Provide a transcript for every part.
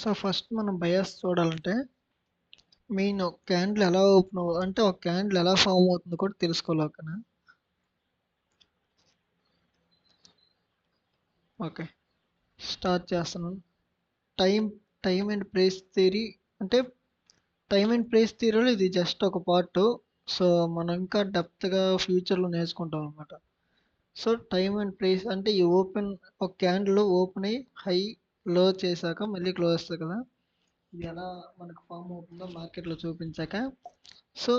So first మనం bias చూడాలంటే main ఒక క్యాండిల్ ఎలా ఓపెన్ అంటే ఒక క్యాండిల్ ఎలా ఫామ్ అవుతుందో కూడా తెలుసుకోవాలి. ఓకేనా? ఓకే, స్టార్ట్ చేస్తున్నాను. Time time and price theory అంటే టైమ్ అండ్ ప్రైస్ థియరీలో ఇది జస్ట్ ఒక పార్ట్. సో మనం ఇంకా డెప్త్గా ఫ్యూచర్లో నేర్చుకుంటాం అనమాట. సో టైమ్ అండ్ ప్రైస్ అంటే ఈ ఓపెన్ ఒక క్యాండిల్ ఓపెన్ అయ్యి హై లో చేశాక మళ్ళీ క్లోజ్ అవుతుంది కదా, ఇది ఎలా మనకు ఫామ్ అవుతుందో మార్కెట్లో చూపించాక, సో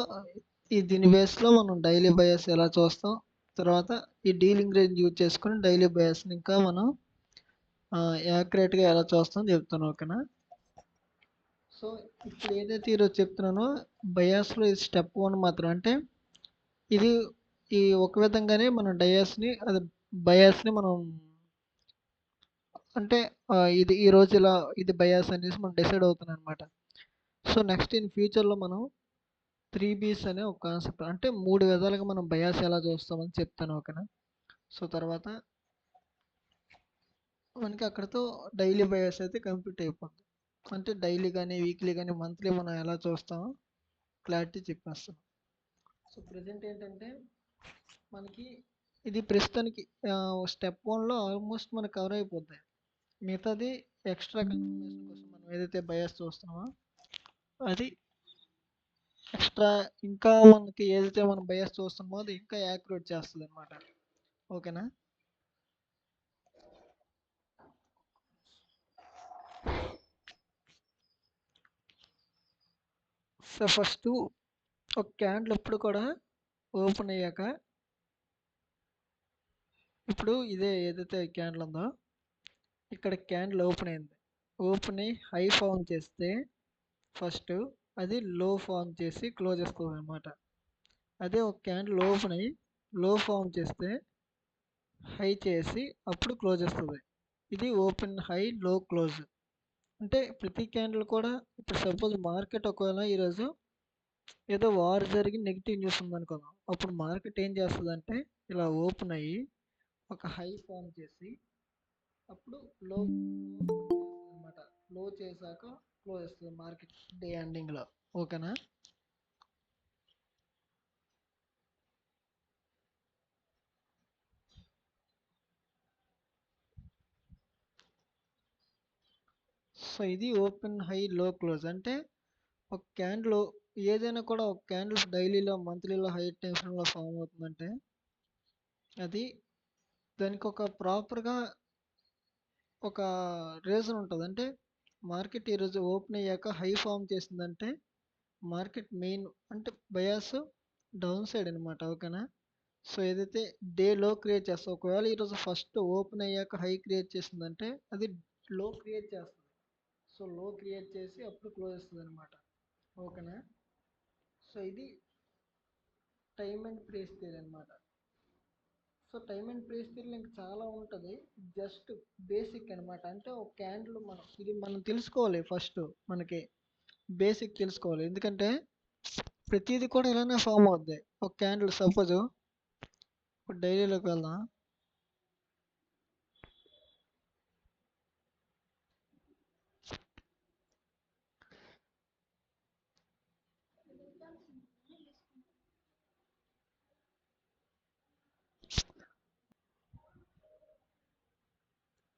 ఈ దీని బేస్లో మనం డైలీ బయాస్ ఎలా చూస్తాం, తర్వాత ఈ డీలింగ్ రేంజ్ యూజ్ చేసుకుని డైలీ బయాస్ని ఇంకా మనం యాక్యురేట్గా ఎలా చూస్తాం చెప్తాను. ఓకేనా? సో ఇప్పుడు ఏదైతే ఈరోజు చెప్తున్నానో బయాస్లో ఇది స్టెప్ 1 మాత్రం. అంటే ఇది ఈ ఒక విధంగానే మనం బయాస్ని మనం అంటే ఇది ఈ రోజు ఇలా ఇది బయాస్ అనేసి మనం డిసైడ్ అవుతున్నాం అనమాట. సో నెక్స్ట్ ఇన్ ఫ్యూచర్లో మనం 3Bs అనే ఒక కాన్సెప్ట్, అంటే 3 విధాలుగా మనం బయాస్ ఎలా చూస్తామని చెప్తాను. ఓకేనా? సో తర్వాత మనకి అక్కడితో డైలీ బయాస్ అయితే కంప్లీట్ అయిపోతుంది. అంటే డైలీ కానీ వీక్లీ కానీ మంత్లీ మనం ఎలా చూస్తామో క్లారిటీ చెప్పేస్తాం. సో ప్రజెంట్ ఏంటంటే మనకి ఇది ప్రస్తుతానికి స్టెప్ 1లో ఆల్మోస్ట్ మనకు కవర్ అయిపోతాయి. మిగతాది ఎక్స్ట్రా కన్ఫర్మేషన్ కోసం మనం ఏదైతే బయాస్ చూస్తున్నామో అది ఎక్స్ట్రా ఇంకా మనకి ఏదైతే మనం బయాస్ చూస్తున్నామో అది ఇంకా యాక్యురేట్ చేస్తుంది అనమాట. ఓకేనా? సో ఫస్ట్ ఒక క్యాండిల్ ఎప్పుడు కూడా ఓపెన్ అయ్యాక, ఇప్పుడు ఇదే ఏదైతే క్యాండిల్ ఉందో ఇక్కడ క్యాండిల్ ఓపెన్ అయింది. ఓపెన్ అయ్యి హై ఫామ్ చేస్తే ఫస్ట్ అది లో ఫామ్ చేసి క్లోజ్ చేస్తుంది అనమాట. అదే ఒక క్యాండిల్ ఓపెన్ అయ్యి లో ఫామ్ చేస్తే హై చేసి అప్పుడు క్లోజ్ చేస్తుంది. ఇది ఓపెన్ హై లో క్లోజ్. అంటే ప్రతి క్యాండిల్ కూడా ఇప్పుడు సపోజ్ మార్కెట్ ఒకవేళ ఈరోజు ఏదో వార్ జరిగి నెగిటివ్ న్యూస్ ఉందనుకుందాం, అప్పుడు మార్కెట్ ఏం చేస్తుంది అంటే ఇలా ఓపెన్ అయ్యి ఒక హై ఫామ్ చేసి అప్పుడు లో అనమాట. లో చేశాక క్లోజ్ చేస్తుంది మార్కెట్ డే ఎండింగ్లో. ఓకేనా? సో ఇది ఓపెన్ హై లో క్లోజ్. అంటే ఒక క్యాండిల్ ఏదైనా కూడా ఒక క్యాండిల్ డైలీలో మంత్లీలో హై టైం ఫ్రేమ్లో ఫామ్ అవుతుందంటే అది దానికి ఒక ప్రాపర్గా ఒక రీజన్ ఉంటుంది. అంటే మార్కెట్ ఈరోజు ఓపెన్ అయ్యాక హై ఫామ్ చేసిందంటే మార్కెట్ మెయిన్ అంటే బయాస్ డౌన్ సైడ్ అనమాట. ఓకేనా? సో ఏదైతే డే లో క్రియేట్ చేస్తా, ఒకవేళ ఈరోజు ఫస్ట్ ఓపెన్ అయ్యాక హై క్రియేట్ చేసిందంటే అది లో క్రియేట్ చేస్తుంది. సో లో క్రియేట్ చేసి అప్పుడు క్లోజ్ చేస్తుంది అనమాట. ఓకేనా? సో ఇది టైమ్ అండ్ ప్లేస్ థియరీ అనమాట. సో టైమ్ అండ్ ప్లేస్ థియరీలో ఇంకా చాలా ఉంటుంది. జస్ట్ బేసిక్ అనమాట. అంటే ఒక క్యాండిల్ మనం తెలుసుకోవాలి ఫస్ట్. మనకి బేసిక్ తెలుసుకోవాలి. ఎందుకంటే ప్రతిదీ కూడా ఇలానే ఫామ్ అవుద్ది. ఒక క్యాండిల్ సపోజ్ ఇప్పుడు డైలీలోకి వెళ్దాం.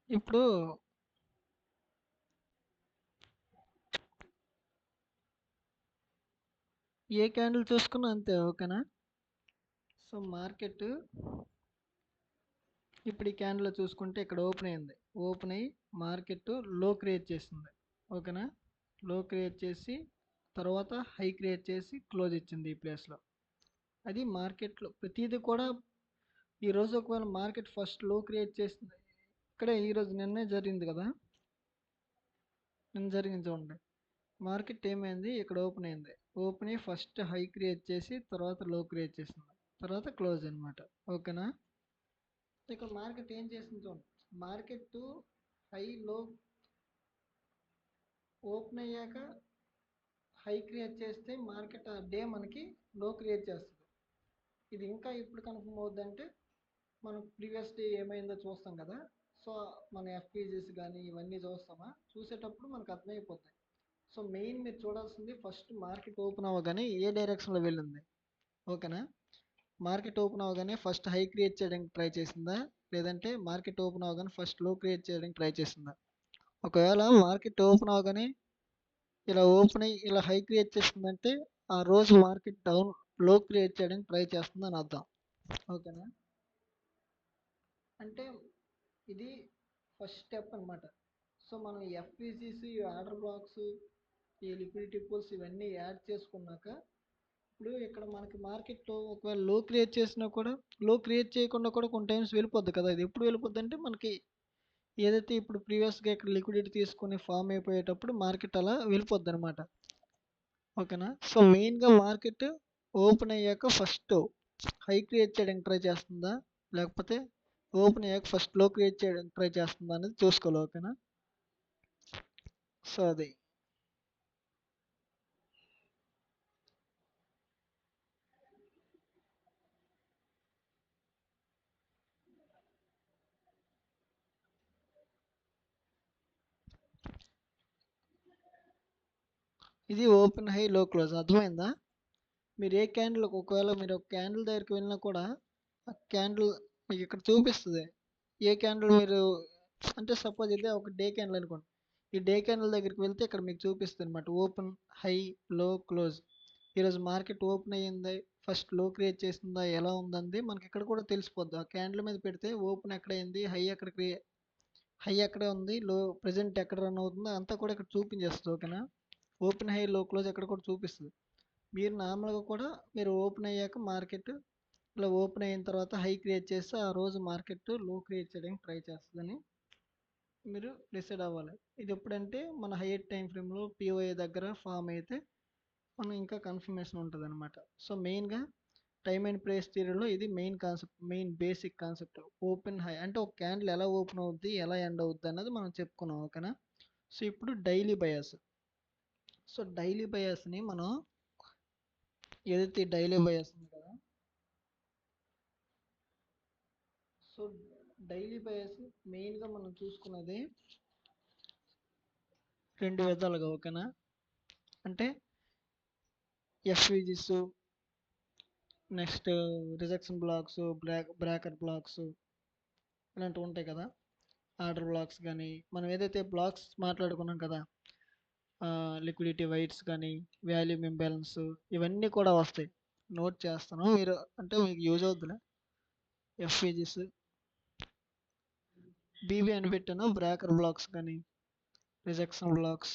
ఇప్పుడు ఏ క్యాండిల్ చూసుకున్నా అంతే. ఓకేనా? సో మార్కెట్ ఇప్పుడు ఈ క్యాండిల్ చూసుకుంటే ఇక్కడ ఓపెన్ అయింది. ఓపెన్ అయ్యి మార్కెట్ లో క్రియేట్ చేసింది. ఓకేనా? లో క్రియేట్ చేసి తర్వాత హై క్రియేట్ చేసి క్లోజ్ ఇచ్చింది ఈ ప్లేస్లో. అది మార్కెట్లో ప్రతిదీ కూడా ఈరోజు ఒకవేళ మార్కెట్ ఫస్ట్ లో క్రియేట్ చేసింది, ఇక్కడే ఈరోజు నిన్నే జరిగింది కదా, నిన్న జరిగింది చూడండి. మార్కెట్ ఏమైంది, ఇక్కడ ఓపెన్ అయింది. ఓపెన్ అయ్యి ఫస్ట్ హై క్రియేట్ చేసి తర్వాత లో క్రియేట్ చేసింది, తర్వాత క్లోజ్ అనమాట. ఓకేనా? ఇక్కడ మార్కెట్ ఏం చేసింది చూడండి. మార్కెట్ హై లో ఓపెన్ అయ్యాక హై క్రియేట్ చేస్తే మార్కెట్ ఆ డే మనకి లో క్రియేట్ చేస్తుంది. ఇది ఇంకా ఎప్పుడు కన్ఫర్మ్ అవుద్ది అంటే మనం ప్రీవియస్ డే ఏమైందో చూస్తాం కదా. సో మన ఎఫ్పీజీస్ కానీ ఇవన్నీ చూస్తామా, చూసేటప్పుడు మనకు అర్థమైపోతాయి. సో మెయిన్ మీరు చూడాల్సింది ఫస్ట్ మార్కెట్ ఓపెన్ అవ్వగానే ఏ డైరెక్షన్లో వెళ్ళింది. ఓకేనా. మార్కెట్ ఓపెన్ అవ్వగానే ఫస్ట్ హై క్రియేట్ చేయడానికి ట్రై చేసిందా, లేదంటే మార్కెట్ ఓపెన్ అవ్వగానే ఫస్ట్ లో క్రియేట్ చేయడానికి ట్రై చేసిందా. ఒకవేళ మార్కెట్ ఓపెన్ అవ్వగానే ఇలా ఓపెన్ అయ్యి ఇలా హై క్రియేట్ చేస్తుందంటే ఆ రోజు మార్కెట్ డౌన్ లో క్రియేట్ చేయడానికి ట్రై చేస్తుందని అర్థం. ఓకేనా. అంటే ఇది ఫస్ట్ స్టెప్ అన్నమాట. సో మనం ఎఫ్పిసిసి, ఆర్డర్ బ్లాక్స్, ఈ లిక్విడిటీ పూల్స్ ఇవన్నీ యాడ్ చేసుకున్నాక ఇప్పుడు ఇక్కడ మనకి మార్కెట్లో ఒకవేళ లో క్రియేట్ చేసినా కూడా, లో క్రియేట్ చేయకుండా కూడా కొన్ని టైమ్స్ వెళ్ళిపోద్ది కదా. ఇది ఎప్పుడు వెళ్ళిపోద్ది అంటే మనకి ఏదైతే ఇప్పుడు ప్రీవియస్గా ఇక్కడ లిక్విడిటీ తీసుకొని ఫామ్ అయిపోయేటప్పుడు మార్కెట్ అలా వెళ్ళిపోద్ది అనమాట. ఓకేనా. సో మెయిన్గా మార్కెట్ ఓపెన్ అయ్యాక ఫస్ట్ హై క్రియేట్ చేయడానికి ట్రై చేస్తుందా, లేకపోతే ఓపెన్ అయ్యాక ఫస్ట్ లో క్రియేట్ చేయడానికి ట్రై చేస్తుందా అనేది చూసుకోవాలి. ఓకేనా. సో అది ఇది ఓపెన్ హై లో క్లోజ్ అర్థమైందా. మీరు ఏ క్యాండిల్, ఒకవేళ మీరు ఒక క్యాండిల్ దగ్గరికి వెళ్ళినా కూడా ఆ క్యాండిల్ మీకు ఇక్కడ చూపిస్తుంది. ఏ క్యాండిల్ మీరు అంటే సపోజ్ ఇదే ఒక డే క్యాండిల్ అనుకోండి. ఈ డే క్యాండిల్ దగ్గరికి వెళ్తే ఇక్కడ మీకు చూపిస్తుంది అనమాట ఓపెన్ హై లో క్లోజ్. ఈరోజు మార్కెట్ ఓపెన్ అయ్యింది, ఫస్ట్ లో క్రియేట్ చేసిందా, ఎలా ఉందంది మనకి ఇక్కడ కూడా తెలిసిపోద్ది. ఆ క్యాండిల్ మీద పెడితే ఓపెన్ ఎక్కడ అయింది, హై ఎక్కడ ఉంది, లో ప్రెజెంట్ ఎక్కడ రన్ అవుతుందో అంతా కూడా ఇక్కడ చూపించేస్తుంది. ఓకేనా. ఓపెన్ హై లో క్లోజ్ ఎక్కడ కూడా చూపిస్తుంది. మీరు నార్మల్గా కూడా మీరు ఓపెన్ అయ్యాక మార్కెట్ ఇలా ఓపెన్ అయిన తర్వాత హై క్రియేట్ చేస్తే ఆ రోజు మార్కెట్ లో క్రియేట్ చేయడానికి ట్రై చేస్తుందని మీరు డిసైడ్ అవ్వాలి. ఇది ఎప్పుడంటే మన హైయర్ టైం ఫ్రేమ్లో పిఓఏ దగ్గర ఫామ్ అయితే మనం ఇంకా కన్ఫర్మేషన్ ఉంటుంది అనమాట. సో మెయిన్గా టైమ్ అండ్ ప్రైస్ థియరీలో ఇది main concept, main basic concept. Open high అంటే ఒక క్యాండిల్ ఎలా ఓపెన్ అవుద్ది, ఎలా ఎండ్ అవుద్ది అన్నది మనం చెప్పుకున్నాం. ఓకేనా. సో ఇప్పుడు డైలీ బయాస్. సో డైలీ బయాస్ని మనం ఏదైతే డైలీ బయాస్ ఉంది కదా, సో డైలీ బయాస్ మెయిన్గా మనం చూసుకున్నది రెండు విధాలుగా. ఓకేనా. అంటే FVGs, next rejection blocks, breaker blocks ఇలాంటివి ఉంటాయి కదా. ఆర్డర్ బ్లాక్స్ కానీ మనం ఏదైతే బ్లాక్స్ మాట్లాడుకున్నాం కదా, లిక్విడిటీ వైట్స్ కానీ వాల్యూమ్ ఇంబ్యాలెన్స్ ఇవన్నీ కూడా వస్తాయి. నోట్ చేస్తాను మీరు, అంటే మీకు యూజ్ అవుద్దిలే. ఎఫ్విజిస్ బీబీ అని పెట్టాను, బ్రాకర్ బ్లాక్స్ కానీ రిజెక్షన్ బ్లాక్స్.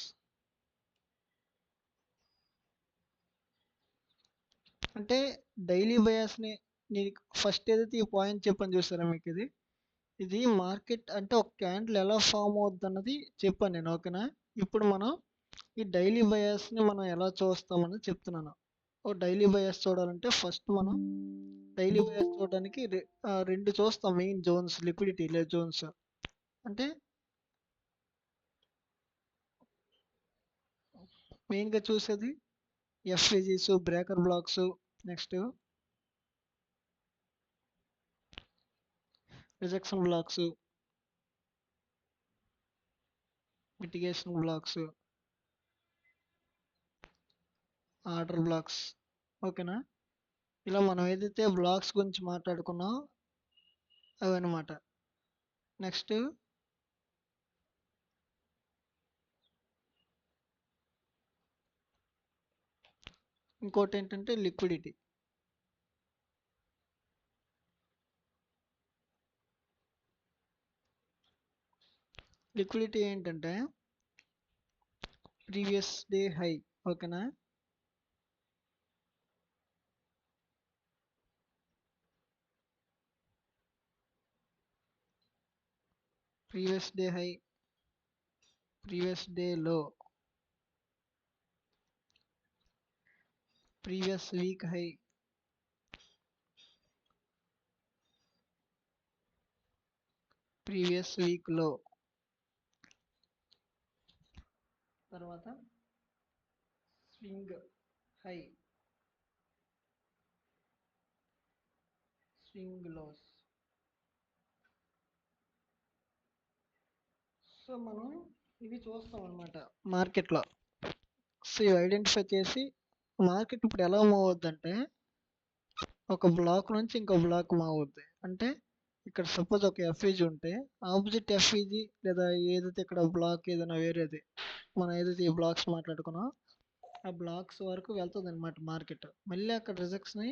అంటే డైలీ బయాస్ని నేను ఫస్ట్ ఏదైతే ఈ పాయింట్ చెప్పని చూసారా మీకు, ఇది ఇది మార్కెట్ అంటే ఒక క్యాండిల్ ఎలా ఫామ్ అవుద్ది అన్నది చెప్పాను నేను. ఓకేనా. ఇప్పుడు మనం ఈ డైలీ బయాస్ని మనం ఎలా చూస్తామని చెప్తున్నాను. ఓ డైలీ బయాస్ చూడాలంటే ఫస్ట్ మనం డైలీ బయాస్ చూడడానికి రెండు చూస్తాం మెయిన్ జోన్స్, లిక్విడిటీ లే జోన్స్. అంటే మెయిన్గా చూసేది FVGs, breaker blocks, next rejection blocks, mitigation blocks, order blocks. ఓకేనా. ఇలా మనం ఏదైతే బ్లాక్స్ గురించి మాట్లాడుకున్నామో అవి అనమాట. నెక్స్ట్ ఇంకోటి ఏంటంటే లిక్విడిటీ. లిక్విడిటీ ఏంటంటే ప్రీవియస్ డే హై. ఓకేనా. Previous day high, previous day low, previous week high, previous week low, తర్వాత swing high, swing lows. So మనం ఇవి చూస్తాం అనమాట మార్కెట్లో. సో ఇవి ఐడెంటిఫై చేసి మార్కెట్ ఇప్పుడు ఎలా మూవ్ అవుద్దంటే ఒక బ్లాక్ నుంచి ఇంకో బ్లాక్ మూవ్ అవుద్ది. అంటే ఇక్కడ సపోజ్ ఒక ఎఫ్ఈజీ ఉంటే ఆపోజిట్ ఎఫ్ఈజీ లేదా ఏదైతే ఇక్కడ బ్లాక్ ఏదైనా వేరేది మనం ఏదైతే ఈ బ్లాక్స్ మాట్లాడుకున్నాం ఆ బ్లాక్స్ వరకు వెళ్తుంది అనమాట మార్కెట్. మళ్ళీ అక్కడ రిజెక్ట్స్ని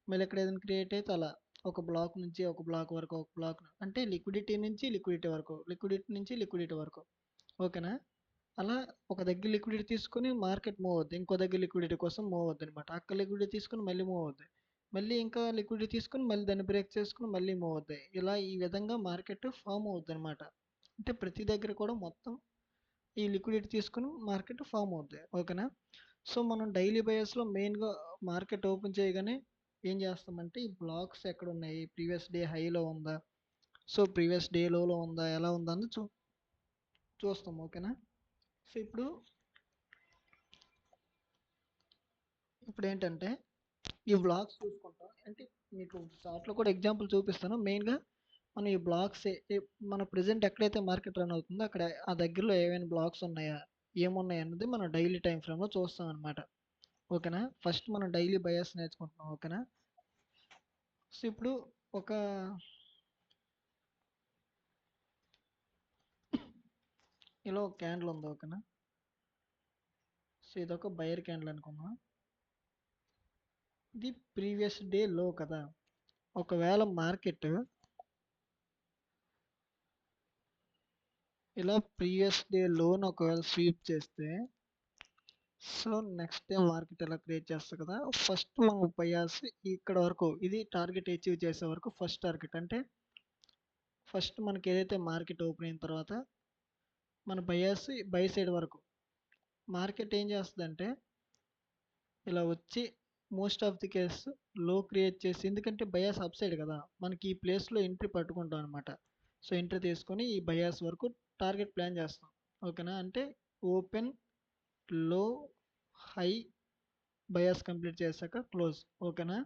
మళ్ళీ ఇక్కడ ఏదైనా క్రియేట్ అయితే అలా ఒక బ్లాక్ నుంచి ఒక బ్లాక్ వరకు ఒక బ్లాక్ అంటే లిక్విడిటీ నుంచి లిక్విడిటీ వరకు లిక్విడిటీ నుంచి లిక్విడిటీ వరకు. ఓకేనా? అలా ఒక దగ్గర లిక్విడిటీ తీసుకొని మార్కెట్ మూవ్ అవుద్ది. ఇంకో దగ్గర లిక్విడిటీ కోసం మూవ్ అవుద్ది అనమాట. అక్కడ లిక్విడిటీ తీసుకొని మళ్ళీ మూవ్ అవుద్ది. మళ్ళీ ఇంకా లిక్విడిటీ తీసుకొని మళ్ళీ దాన్ని బ్రేక్ చేసుకొని మళ్ళీ మూవ్ అవుతాయి. ఇలా ఈ విధంగా మార్కెట్ ఫామ్ అవుద్ది అనమాట. అంటే ప్రతి దగ్గర కూడా మొత్తం ఈ లిక్విడిటీ తీసుకొని మార్కెట్ ఫామ్ అవుద్ది. ఓకేనా? సో మనం డైలీ బయర్స్లో మెయిన్గా మార్కెట్ ఓపెన్ చేయగానే ఏం చేస్తామంటే ఈ బ్లాక్స్ ఎక్కడ ఉన్నాయి, ప్రీవియస్ డే హైలో ఉందా, సో ప్రీవియస్ డే లోలో ఉందా, ఎలా ఉందా అని చూస్తాం. ఓకేనా? సో ఇప్పుడు ఇప్పుడు ఏంటంటే ఈ బ్లాక్స్ చూసుకుంటాం. అంటే మీకు చార్ట్లో కూడా ఎగ్జాంపుల్ చూపిస్తాను. మెయిన్గా మనం ఈ బ్లాక్స్ మన ప్రెజెంట్ ఎక్కడైతే మార్కెట్ రన్ అవుతుందో అక్కడ ఆ దగ్గరలో ఏమైనా బ్లాక్స్ ఉన్నాయా, ఏమున్నాయి అన్నది మనం డైలీ టైం ఫ్రేమ్లో చూస్తాం అనమాట. ఓకేనా? ఫస్ట్ మనం డైలీ బయాస్ నేర్చుకుంటున్నాం. ఓకేనా? సో ఇప్పుడు ఒక ఇలా ఒక క్యాండిల్ ఉంది. ఓకేనా? సో ఇదొక బయర్ క్యాండిల్ అనుకుందాం. ఇది ప్రీవియస్ డే లో కదా. ఒకవేళ మార్కెట్ ఇలా ప్రీవియస్ డే లోన్ ఒకవేళ స్వీప్ చేస్తే సో నెక్స్ట్ డే మార్కెట్ ఎలా క్రియేట్ చేస్తుంది కదా. ఫస్ట్ మనం బయాస్ ఇక్కడ వరకు ఇది టార్గెట్ అచీవ్ చేసే వరకు ఫస్ట్ టార్గెట్ అంటే ఫస్ట్ మనకి ఏదైతే మార్కెట్ ఓపెన్ అయిన తర్వాత మన బయాస్ బై సైడ్ వరకు మార్కెట్ ఏం చేస్తుందంటే ఇలా వచ్చి మోస్ట్ ఆఫ్ ది కేస్ లో క్రియేట్ చేసి ఎందుకంటే బయాస్ అప్ సైడ్ కదా మనకి ఈ ప్లేస్లో ఎంట్రీ పట్టుకుంటాం అనమాట. సో ఎంట్రీ తీసుకొని ఈ బయాస్ వరకు టార్గెట్ ప్లాన్ చేస్తాం. ఓకేనా? అంటే ఓపెన్ లో హై బయాస్ కంప్లీట్ చేశాక క్లోజ్. ఓకేనా?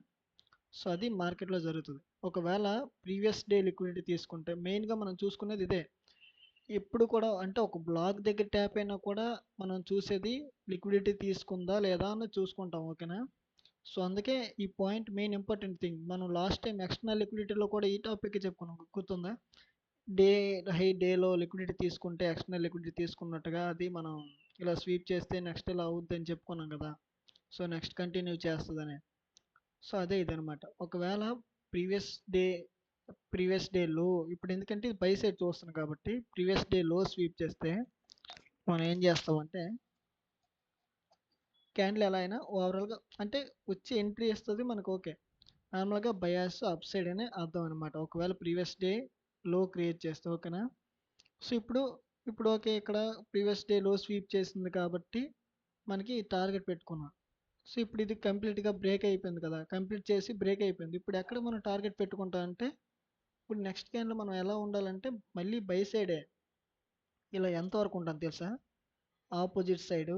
సో అది మార్కెట్లో జరుగుతుంది. ఒకవేళ ప్రీవియస్ డే లిక్విడిటీ తీసుకుంటే మెయిన్గా మనం చూసుకునేది ఇదే. ఎప్పుడు కూడా అంటే ఒక బ్లాక్ దగ్గర ట్యాప్ అయినా కూడా మనం చూసేది లిక్విడిటీ తీసుకుందా లేదా అని చూసుకుంటాం. ఓకేనా? సో అందుకే ఈ పాయింట్ మెయిన్ ఇంపార్టెంట్ థింగ్. మనం లాస్ట్ టైం ఎక్స్టర్నల్ లిక్విడిటీలో కూడా ఈ టాపిక్ చెప్పుకున్నాం, గుర్తుందా? డే హై డేలో లిక్విడిటీ తీసుకుంటే ఎక్స్టర్నల్ లిక్విడిటీ తీసుకున్నట్టుగా అది మనం ఇలా స్వీప్ చేస్తే నెక్స్ట్ ఇలా అవుద్ది అని చెప్పుకున్నాం కదా. సో నెక్స్ట్ కంటిన్యూ చేస్తుందని. సో అదే ఇదనమాట. ఒకవేళ ప్రీవియస్ డే ప్రీవియస్ డే లో ఇప్పుడు ఎందుకంటే బై సైడ్ చూస్తున్నాం కాబట్టి ప్రీవియస్ డే లో స్వీప్ చేస్తే మనం ఏం చేస్తామంటే క్యాండిల్ ఎలా అయినా ఓవరాల్గా అంటే వచ్చి ఎంట్రీ ఇస్తుంది మనకు. ఓకే, నార్మల్గా బయాస్ అప్ సైడ్ అనే అర్థం అనమాట ఒకవేళ ప్రీవియస్ డే లో క్రియేట్ చేస్తే. ఓకేనా? సో ఇప్పుడు ఓకే ఇక్కడ ప్రీవియస్ డే లో స్వీప్ చేసింది కాబట్టి మనకి టార్గెట్ పెట్టుకున్నాం. సో ఇప్పుడు ఇది కంప్లీట్గా బ్రేక్ అయిపోయింది కదా, కంప్లీట్ చేసి బ్రేక్ అయిపోయింది. ఇప్పుడు ఎక్కడ మనం టార్గెట్ పెట్టుకుంటాం అంటే ఇప్పుడు నెక్స్ట్ క్యాన్లో మనం ఎలా ఉండాలంటే మళ్ళీ బై సైడే ఇలా ఎంతవరకు ఉంటుంది తెలుసా? ఆపోజిట్ సైడు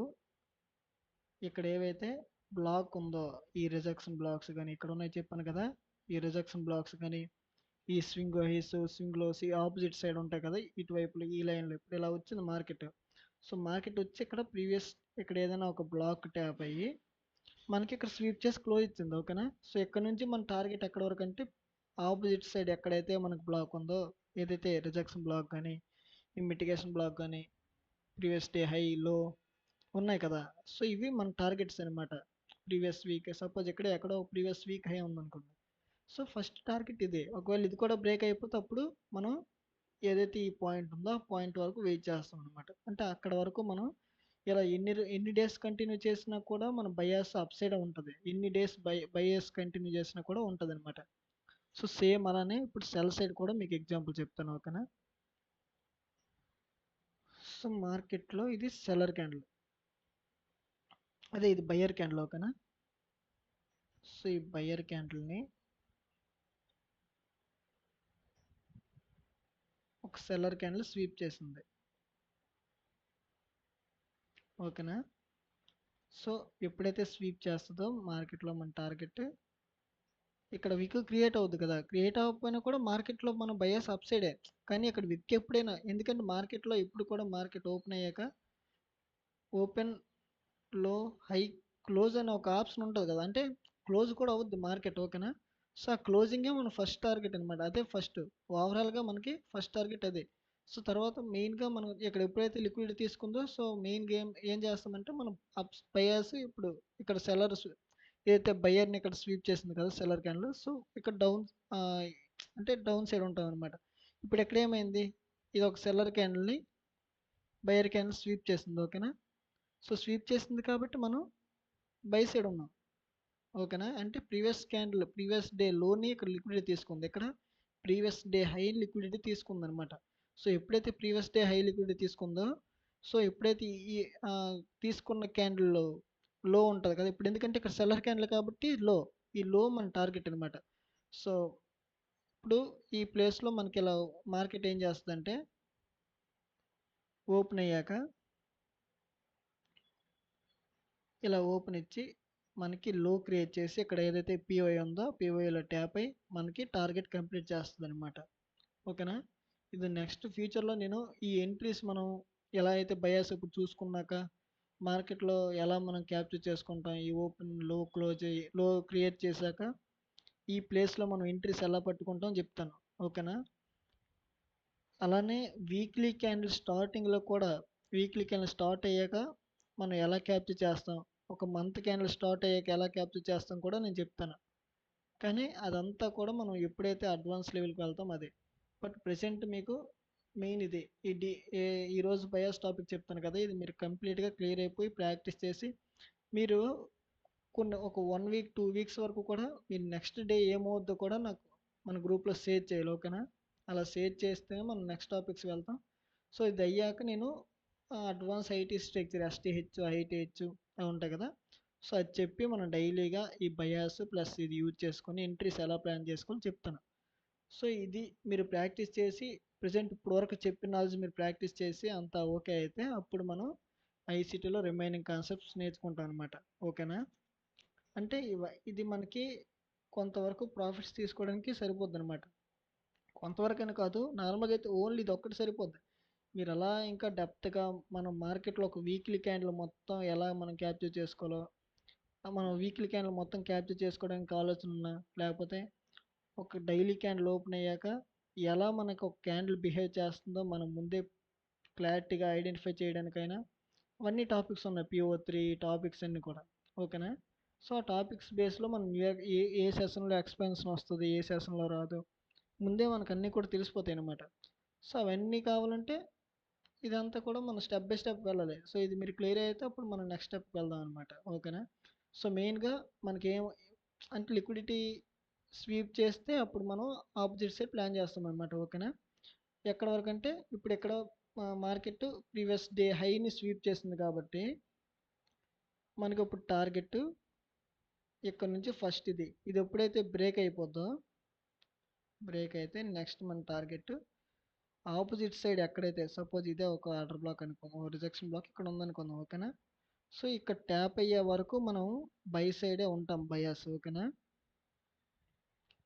ఇక్కడ ఏవైతే బ్లాక్ ఉందో ఈ రిజెక్షన్ బ్లాక్స్ కానీ ఇక్కడ ఉన్నాయి చెప్పాను కదా, ఈ రిజెక్షన్ బ్లాక్స్ కానీ ఈ స్వింగ్ హైస్ స్వింగ్ లోస్ ఈ ఆపోజిట్ సైడ్ ఉంటాయి కదా ఇటువైపులో ఈ లైన్లో ఇప్పుడు ఇలా వచ్చింది మార్కెట్. సో మార్కెట్ వచ్చి ఇక్కడ ప్రీవియస్ ఇక్కడ ఏదైనా ఒక బ్లాక్ ట్యాప్ అయ్యి మనకి ఇక్కడ స్వీప్ చేసి క్లోజ్ ఇచ్చింది. ఓకేనా? సో ఇక్కడ నుంచి మన టార్గెట్ ఎక్కడ వరకు అంటే ఆపోజిట్ సైడ్ ఎక్కడైతే మనకు బ్లాక్ ఉందో ఏదైతే రిజెక్షన్ బ్లాక్ కానీ ఈ మిటిగేషన్ బ్లాక్ కానీ ప్రీవియస్ డే హై లో ఉన్నాయి కదా. సో ఇవి మన టార్గెట్స్ అనమాట. ప్రీవియస్ వీక్ సపోజ్ ఇక్కడ ఎక్కడో ప్రీవియస్ వీక్ హై ఉందనుకోండి. సో ఫస్ట్ టార్గెట్ ఇదే. ఒకవేళ ఇది కూడా బ్రేక్ అయిపోతే అప్పుడు మనం ఏదైతే ఈ పాయింట్ ఉందో ఆ పాయింట్ వరకు వెయిట్ చేస్తాం అనమాట. అంటే అక్కడ వరకు మనం ఇలా ఎన్ని డేస్ కంటిన్యూ చేసినా కూడా మన బయాస్ అప్ సైడ్ ఉంటుంది. ఎన్ని డేస్ బయాస్ కంటిన్యూ చేసినా కూడా ఉంటుంది అనమాట. సో సేమ్ అలానే ఇప్పుడు సెల్ సైడ్ కూడా మీకు ఎగ్జాంపుల్ చెప్తాను. ఓకేనా? సో మార్కెట్లో ఇది సెల్లర్ క్యాండిల్, అదే ఇది బయ్యర్ క్యాండిల్. ఓకేనా? సో ఈ బయ్యర్ క్యాండిల్ని ఒక సెల్లర్ క్యాండిల్ స్వీప్ చేసింది. ఓకేనా? సో ఎప్పుడైతే స్వీప్ చేస్తుందో మార్కెట్లో మన టార్గెట్ ఇక్కడ విక్ క్రియేట్ అవుద్ది కదా! క్రియేట్ అవ్వకపోయినా కూడా మార్కెట్‌లో మన బయాస్ అప్ సైడే. కానీ అక్కడ విక్ ఎప్పుడైనా ఎందుకంటే మార్కెట్‌లో ఎప్పుడు కూడా మార్కెట్ ఓపెన్ అయ్యాక ఓపెన్, లో, హై, క్లోజ్ అనే ఒక ఆప్షన్ ఉంటది కదా! అంటే క్లోజ్ కూడా అవుద్ది మార్కెట్ ఓకేనా? సో, ఆ క్లోజింగే మన ఫస్ట్ టార్గెట్ అనమాట. అదే ఫస్ట్. ఓవరాల్‌గా మనకి ఫస్ట్ టార్గెట్ అదే. సో, తర్వాత మెయిన్‌గా మనం ఇక్కడ ఎప్పుడైతే లిక్విడిటీ తీసుకుందో సో, మెయిన్ గేమ్ ఏం చేస్తామంటే మనం బయాస్ ఇప్పుడు ఇక్కడ సెల్లర్స్ ఏదైతే బయర్‌ని ఇక్కడ స్వీప్ చేసింది కదా! Seller candle. సో, ఇక్కడ ఆహ్, అంటే డౌన్ సైడ్ ఉంటామనమాట. ఇప్పుడు ఇక్కడ ఏమైంది? ఇది ఒక సెల్లర్ క్యాండిల్‌ని బయర్ క్యాండిల్ స్వీప్ చేసింది ఓకేనా? సో, స్వీప్ చేసింది కాబట్టి మనం బై సైడ్ ఉన్నాం. ఓకేనా? అంటే ప్రీవియస్ డే లోని ఇక్కడ లిక్విడిటీ తీసుకుంది. ఇక్కడ ప్రీవియస్ డే హై లిక్విడిటీ తీసుకుందనమాట. సో, ఎప్పుడైతే ప్రీవియస్ డే హై లిక్విడిటీ తీసుకుందో, సో, ఎప్పుడైతే ఈ తీసుకున్న క్యాండిల్ లో ఉంటది కదా! ఇప్పుడు ఎందుకంటే ఇక్కడ సెల్లర్ క్యాండిల్ కాబట్టి లో. ఈ లో మన టార్గెట్ అనమాట. సో, ఇప్పుడు ఈ ప్లేస్‌లో మనకి ఇలా మార్కెట్ ఏం చేస్తదంటే ఓపెన్ అయ్యాక ఇలా ఓపెన్ ఇచ్చి మనకి లో క్రియేట్ చేసి ఇక్కడ ఏదైతే పిఓఐ ఉందో పిఓఐలో ట్యాప్ అయ్యి మనకి టార్గెట్ కంప్లీట్ చేస్తుంది అనమాట. ఓకేనా? ఇది నెక్స్ట్ ఫ్యూచర్లో నేను ఈ ఎంట్రీస్ మనం ఎలా అయితే బయాస్ ఇప్పుడు చూసుకున్నాక మార్కెట్లో ఎలా మనం క్యాప్చర్ చేసుకుంటాం ఈ ఓపెన్ లో క్లోజ్ లో క్రియేట్ చేశాక ఈ ప్లేస్లో మనం ఎంట్రీస్ ఎలా పట్టుకుంటాం చెప్తాను. ఓకేనా? అలానే వీక్లీ క్యాండిల్ స్టార్టింగ్లో కూడా వీక్లీ క్యాండిల్ స్టార్ట్ అయ్యాక మనం ఎలా క్యాప్చర్ చేస్తాం ఒక మంత్ క్యాండిల్ స్టార్ట్ అయ్యాక ఎలా క్యాప్చర్ చేస్తాం కూడా నేను చెప్తాను. కానీ అదంతా కూడా మనం ఎప్పుడైతే అడ్వాన్స్ లెవెల్కి వెళ్తాం అదే. బట్ ప్రెసెంట్ మీకు మెయిన్ ఇది ఈ డి ఈరోజు బయాస్ టాపిక్ చెప్తాను కదా ఇది మీరు కంప్లీట్గా క్లియర్ అయిపోయి ప్రాక్టీస్ చేసి మీరు ఒక 1 వీక్ 2 వీక్స్ వరకు కూడా మీరు నెక్స్ట్ డే ఏమవుద్దో కూడా నాకు మన గ్రూప్లో షేర్ చేయాలి ఓకేనా? అలా షేర్ చేస్తే మనం నెక్స్ట్ టాపిక్స్ వెళ్తాం. సో ఇది అయ్యాక నేను అడ్వాన్స్ ఐటీ స్ట్రక్చర్ ఎస్టీహెచ్ ఐటీహెచ్ అవి ఉంటాయి కదా! సో అది చెప్పి మనం డైలీగా ఈ బయాస్ ప్లస్ ఇది యూజ్ చేసుకొని ఎంట్రీస్ ఎలా ప్లాన్ చేసుకొని చెప్తాను. సో ఇది మీరు ప్రాక్టీస్ చేసి ప్రజెంట్ ఇప్పటివరకు చెప్పిన నాలెడ్జ్ మీరు ప్రాక్టీస్ చేసి అంతా ఓకే అయితే అప్పుడు మనం ఐసీటీలో రిమైనింగ్ కాన్సెప్ట్స్ నేర్చుకుంటాం అనమాట. ఓకేనా? అంటే ఇది మనకి కొంతవరకు ప్రాఫిట్స్ తీసుకోవడానికి సరిపోద్దనమాట. కొంతవరకని కాదు నార్మల్‌గా అయితే ఓన్లీ ఇదొక్కటి సరిపోద్ది. మీరు అలా ఇంకా డెప్త్‌గా మనం మార్కెట్‌లో ఒక వీక్లీ క్యాండిల్ మొత్తం ఎలా మనం క్యాప్చర్ చేసుకోవాలో, మనం వీక్లీ క్యాండిల్ మొత్తం క్యాప్చర్ చేసుకోవడానికి ఆలోచన ఉన్నా, లేకపోతే ఒక డైలీ క్యాండిల్ ఓపెన్ అయ్యాక ఎలా మనకు ఒక క్యాండిల్ బిహేవ్ చేస్తుందో మనం ముందే క్లారిటీగా ఐడెంటిఫై చేయడానికైనా అవన్నీ టాపిక్స్ ఉన్నాయి. పిఓ3 టాపిక్స్ అన్నీ కూడా. ఓకేనా? సో, ఆ టాపిక్స్ బేస్‌లో మనం ఏ ఏ సెషన్‌లో ఎక్స్‌పాన్షన్ వస్తది, ఏ సెషన్‌లో రాదు. ముందే మనకు అన్నీ కూడా తెలిసిపోతాయన్నమాట. సో, అవన్నీ కావాలంటే ఇదంతా కూడా మనం స్టెప్ బై స్టెప్ వెళ్ళాలి. సో, ఇది మీరు క్లియర్ అయితే అప్పుడు మనం నెక్స్ట్ స్టెప్‌కి వెళ్దాం అనమాట. ఓకేనా? సో, మెయిన్‌గా మనకేం అంటే లిక్విడిటీ స్వీప్ చేస్తే అప్పుడు మనం ఆపోజిట్ సైడ్ ప్లాన్ చేస్తామన్నమాట. ఓకేనా? ఎక్కడి వరకంటే ఇప్పుడు ఇక్కడ మార్కెట్ ప్రీవియస్ డే హైని స్వీప్ చేసింది కాబట్టి మనకి ఇప్పుడు టార్గెట్ ఇక్కడ నుంచి ఫస్ట్ ఇది ఎప్పుడైతే బ్రేక్ అయిపోద్దో బ్రేక్ అయితే నెక్స్ట్ మన టార్గెట్ ఆపోజిట్ సైడ్ ఎక్కడైతే సపోజ్ ఇదే ఒక ఆర్డర్ బ్లాక్ అనుకుందాం రిజెక్షన్ బ్లాక్ ఇక్కడ ఉందనుకుందాం ఓకేనా? సో ఇక్కడ ట్యాప్ అయ్యే వరకు మనం బై సైడే ఉంటాం బయాస్ ఓకేనా?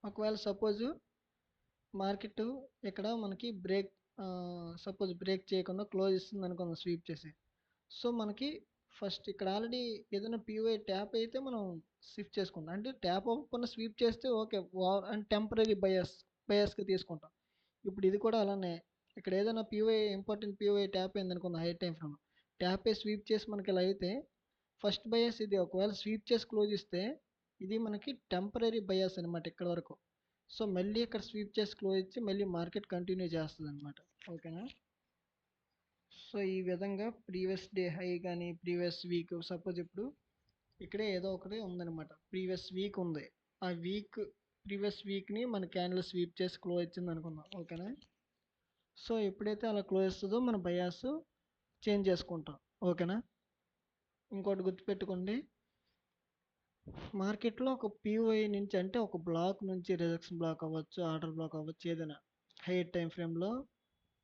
ఒకవేళ సపోజ్ మార్కెట్ ఇక్కడ మనకి సపోజ్ బ్రేక్ చేయకుండా క్లోజ్ ఇస్తుంది అనుకుందాం స్వీప్ చేసి. సో మనకి ఫస్ట్ ఇక్కడ ఆల్రెడీ ఏదైనా పిఓఐ ట్యాప్ అయితే మనం షిఫ్ట్ చేసుకుంటాం. అంటే ట్యాప్ అవ్వకుండా స్వీప్ చేస్తే ఓకే. అంటే టెంపరరీ బయాస్కి తీసుకుంటాం. ఇప్పుడు ఇది కూడా అలానే ఇక్కడ ఏదైనా పిఓఐ ఇంపార్టెంట్ పిఓఐ ట్యాప్ అయింది అనుకుందాం హై టైం ఫ్రేమ్ ట్యాప్ అయ్యి స్వీప్ చేసి మనకి ఇలా అయితే ఫస్ట్ బయాస్ ఇది ఒకవేళ స్వీప్ చేసి క్లోజ్ ఇస్తే ఇది మనకి టెంపరరీ బయాస్ అనమాట ఇక్కడ వరకు. సో మళ్ళీ ఇక్కడ స్వీప్ చేసి క్లోజ్ ఇచ్చి మళ్ళీ మార్కెట్ కంటిన్యూ చేస్తుంది అనమాట. ఓకేనా? సో ఈ విధంగా ప్రీవియస్ డే హై కానీ ప్రీవియస్ వీక్ సపోజ్ ఇప్పుడు ఇక్కడే ఏదో ఒకటి ఉందన్నమాట. ప్రీవియస్ వీక్ ఉంది. ఆ ప్రీవియస్ వీక్ని మన క్యాండిల్ స్వీప్ చేసి క్లోజ్ ఇచ్చింది అనుకుందాం. ఓకేనా? సో ఎప్పుడైతే అలా క్లోజ్ ఇస్తుందో మన బయాస్ చేంజ్ చేసుకుంటాం. ఓకేనా? ఇంకోటి గుర్తుపెట్టుకోండి మార్కెట్లో ఒక పిఓఐ నుంచి అంటే ఒక బ్లాక్ నుంచి రిజెక్షన్ బ్లాక్ అవ్వచ్చు ఆర్డర్ బ్లాక్ అవ్వచ్చు ఏదైనా హైయర్ టైం ఫ్రేమ్లో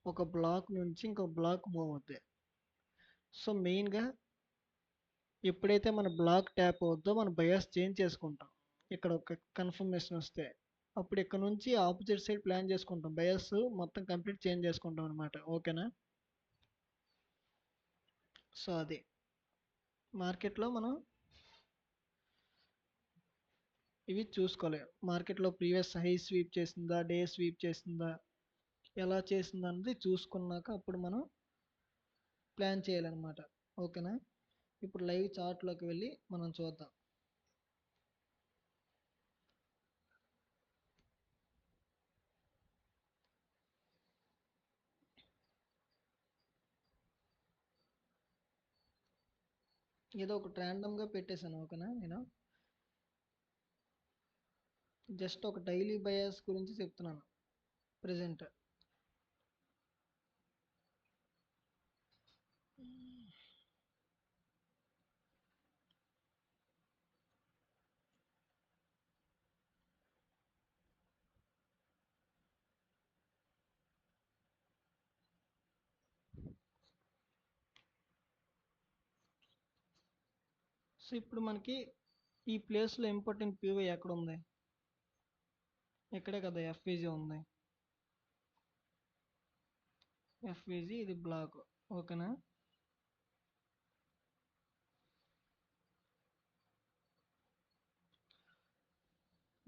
ఒక బ్లాక్ నుంచి ఇంకో బ్లాక్ మూవ్ అవుతాయి. సో మెయిన్గా ఎప్పుడైతే మన బ్లాక్ ట్యాప్ అవుద్దో మన బయాస్ చేంజ్ చేసుకుంటాం. ఇక్కడ ఒక కన్ఫర్మేషన్ వస్తే అప్పుడు ఇక్కడ నుంచి ఆపోజిట్ సైడ్ ప్లాన్ చేసుకుంటాం, బయర్స్ మొత్తం కంప్లీట్ చేంజ్ చేసుకుంటాం అనమాట. ఓకేనా? సో అది మార్కెట్లో మనం ఇవి చూసుకోవాలి. మార్కెట్లో ప్రీవియస్ హై స్వీప్ చేసిందా, డే స్వీప్ చేసిందా, ఎలా చేసిందా అన్నది చూసుకున్నాక అప్పుడు మనం ప్లాన్ చేయాలన్నమాట. ఓకేనా? ఇప్పుడు లైవ్ చార్ట్లోకి వెళ్ళి మనం చూద్దాం. ఏదో ఒకటి ర్యాండమ్గా పెట్టేశాను. ఓకేనా? నేను జస్ట్ ఒక డైలీ బయాస్ గురించి చెప్తున్నాను ప్రజెంట్. సో ఇప్పుడు మనకి ఈ ప్లేస్లో ఇంపార్టెంట్ పీవై ఎక్కడ ఉంది? ఇక్కడే కదా ఎఫ్విజీ ఉంది. ఎఫ్విజీ ఇది బ్లాక్. ఓకేనా?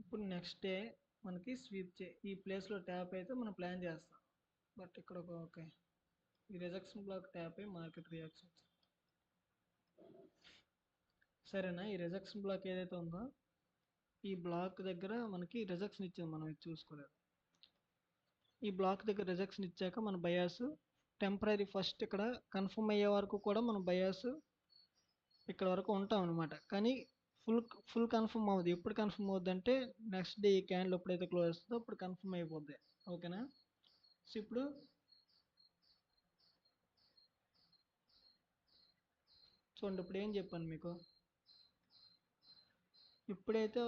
ఇప్పుడు నెక్స్ట్ డే మనకి స్వీప్ ఈ ప్లేస్లో ట్యాప్ అయితే మనం ప్లాన్ చేస్తాం. బట్ ఇక్కడ ఓకే, ఈ రిజెక్షన్ బ్లాక్ ట్యాప్ అయ్యి మార్కెట్ రియాక్షన్. సరేనా? ఈ రిజెక్షన్ బ్లాక్ ఏదైతే ఉందో ఈ బ్లాక్ దగ్గర మనకి రిజెక్షన్ ఇచ్చింది, మనం ఇది చూసుకోలేదు. ఈ బ్లాక్ దగ్గర రిజెక్షన్ ఇచ్చాక మన బయాస్ టెంపరీ ఫస్ట్ ఇక్కడ కన్ఫర్మ్ అయ్యే వరకు కూడా మన బయాస్ ఇక్కడ వరకు ఉంటాం అనమాట. కానీ ఫుల్ కన్ఫర్మ్ అవ్వదు. ఎప్పుడు కన్ఫర్మ్ అవుద్ది అంటే నెక్స్ట్ డే ఈ క్యాండిల్ ఎప్పుడైతే క్లోజ్ వస్తుందో అప్పుడు కన్ఫర్మ్ అయిపోద్ది. ఓకేనా? సో ఇప్పుడు చూడండి, ఇప్పుడు ఏం చెప్పాను మీకు, ఇప్పుడైతే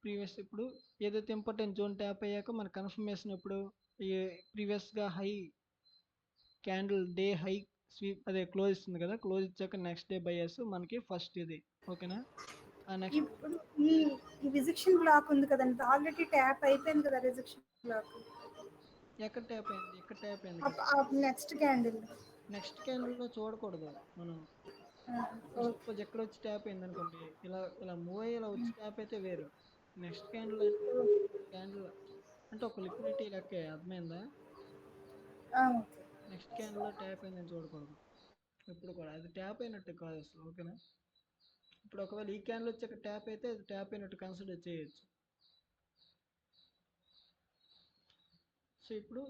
ప్రీవియస్ ఇప్పుడు ఏదైతే ఇంపార్టెంట్ జోన్ ట్యాప్ అయ్యాక మన కన్ఫర్మేషన్ ఇప్పుడు ఈ ప్రీవియస్గా high candle day high sweep అదే క్లోజ్ ఇస్తుంది కదా, క్లోజ్ ఇచ్చాక నెక్స్ట్ డే బయర్స్ మనకి ఫస్ట్ ఇది. ఓకేనా? ఆ నెక్స్ట్ ఇప్పుడు ఈ రిజెక్షన్ బ్లాక్ ఉంది కదండి, ఆల్రెడీ ట్యాప్ అయిపోయింది కదా రిజెక్షన్ బ్లాక్. ఎక్కడ ట్యాప్ అయింది? ఎక్కడ ట్యాప్ అయింది కదా? Next candle. నెక్స్ట్ క్యాండిల్లో చూడకూడదు మనం. సపోజ్ ఎక్కడ వచ్చి ట్యాప్ అయింది అనుకోండి, ఇలా ఇలా మూవ్ అయ్యి ఇలా వచ్చి ట్యాప్ అయితే వేరు. నెక్స్ట్ క్యాండిల్ అంటే క్యాండిల్ అంటే ఒక లిక్విడిటీ లెక్కే. అర్థమైందా? నెక్స్ట్ క్యాండిల్లో ట్యాప్ అయిందని చూడకూడదు ఎప్పుడు కూడా, అది ట్యాప్ అయినట్టు కాదు అసలు. ఓకేనా? ఇప్పుడు ఒకవేళ ఈ క్యాండిల్ వచ్చాక ట్యాప్ అయితే అది ట్యాప్ అయినట్టు కన్సిడర్ చేయొచ్చు. సో ఇప్పుడు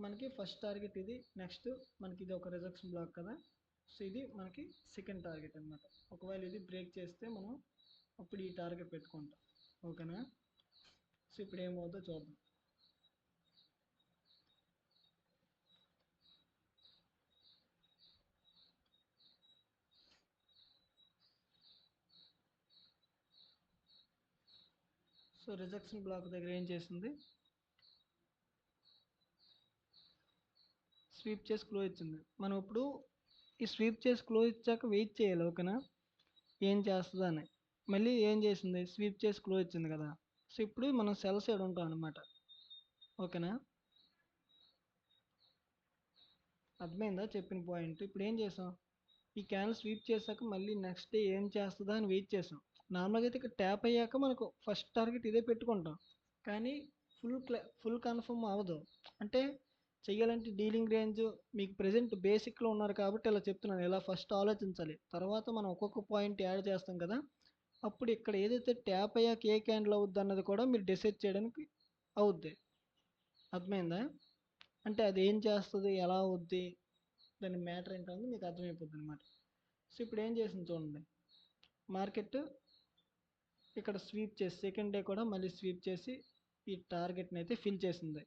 మనకి ఫస్ట్ టార్గెట్ ఇది. నెక్స్ట్ మనకి ఇది ఒక రిజెక్షన్ బ్లాక్ కదా, సో ఇది మనకి సెకండ్ టార్గెట్ అనమాట. ఒకవేళ ఇది బ్రేక్ చేస్తే మనం అప్పుడు ఈ టార్గెట్ పెట్టుకుంటాం. ఓకేనా? సో ఇప్పుడు ఏమవుతుందో చూద్దాం. సో రిజెక్షన్ బ్లాక్ దగ్గర ఏం చేసింది, స్వీప్ చేసి క్లోజ్ ఇచ్చింది. మనం ఇప్పుడు ఈ స్వీప్ చేసి క్లోజ్ ఇచ్చాక వెయిట్ చేయాలి. ఓకేనా? ఏం చేస్తుందా అని. మళ్ళీ ఏం చేసింది, స్వీప్ చేసి క్లోజ్ ఇచ్చింది కదా, సో ఇప్పుడు మనం సెల్ సైడ్ ఉంటాం అనమాట. ఓకేనా? అర్థమైందా చెప్పిన పాయింట్? ఇప్పుడు ఏం చేసాం, ఈ క్యాన్ స్వీప్ చేశాక మళ్ళీ నెక్స్ట్ డే ఏం చేస్తుందా అని వెయిట్ చేసాం. నార్మల్గా అయితే ఇక్కడ ట్యాప్ అయ్యాక మనకు ఫస్ట్ టార్గెట్ ఇదే పెట్టుకుంటాం. కానీ ఫుల్ కన్ఫర్మ్ అవ్వదు. అంటే చెయ్యాలంటే డీలింగ్ రేంజ్ మీకు ప్రెజెంట్ బేసిక్లో ఉన్నారు కాబట్టి ఇలా చెప్తున్నాను. ఇలా ఫస్ట్ ఆలోచించాలి, తర్వాత మనం ఒక్కొక్క పాయింట్ యాడ్ చేస్తాం కదా, అప్పుడు ఇక్కడ ఏదైతే ట్యాప్ అయ్యాక ఏ క్యాండిల్ అవుద్ది అన్నది కూడా మీరు డిసైడ్ చేయడానికి అవుద్ది. అర్థమైందా? అంటే అది ఏం చేస్తుంది, ఎలా అవుద్ది, దాని మ్యాటర్ ఏంటో మీకు అర్థమైపోద్ది అనమాట. సో ఇప్పుడు ఏం చేసింది చూడండి, మార్కెట్ ఇక్కడ స్వీప్ చేసి సెకండ్ డే కూడా మళ్ళీ స్వీప్ చేసి ఈ టార్గెట్ని అయితే ఫిల్ చేసింది.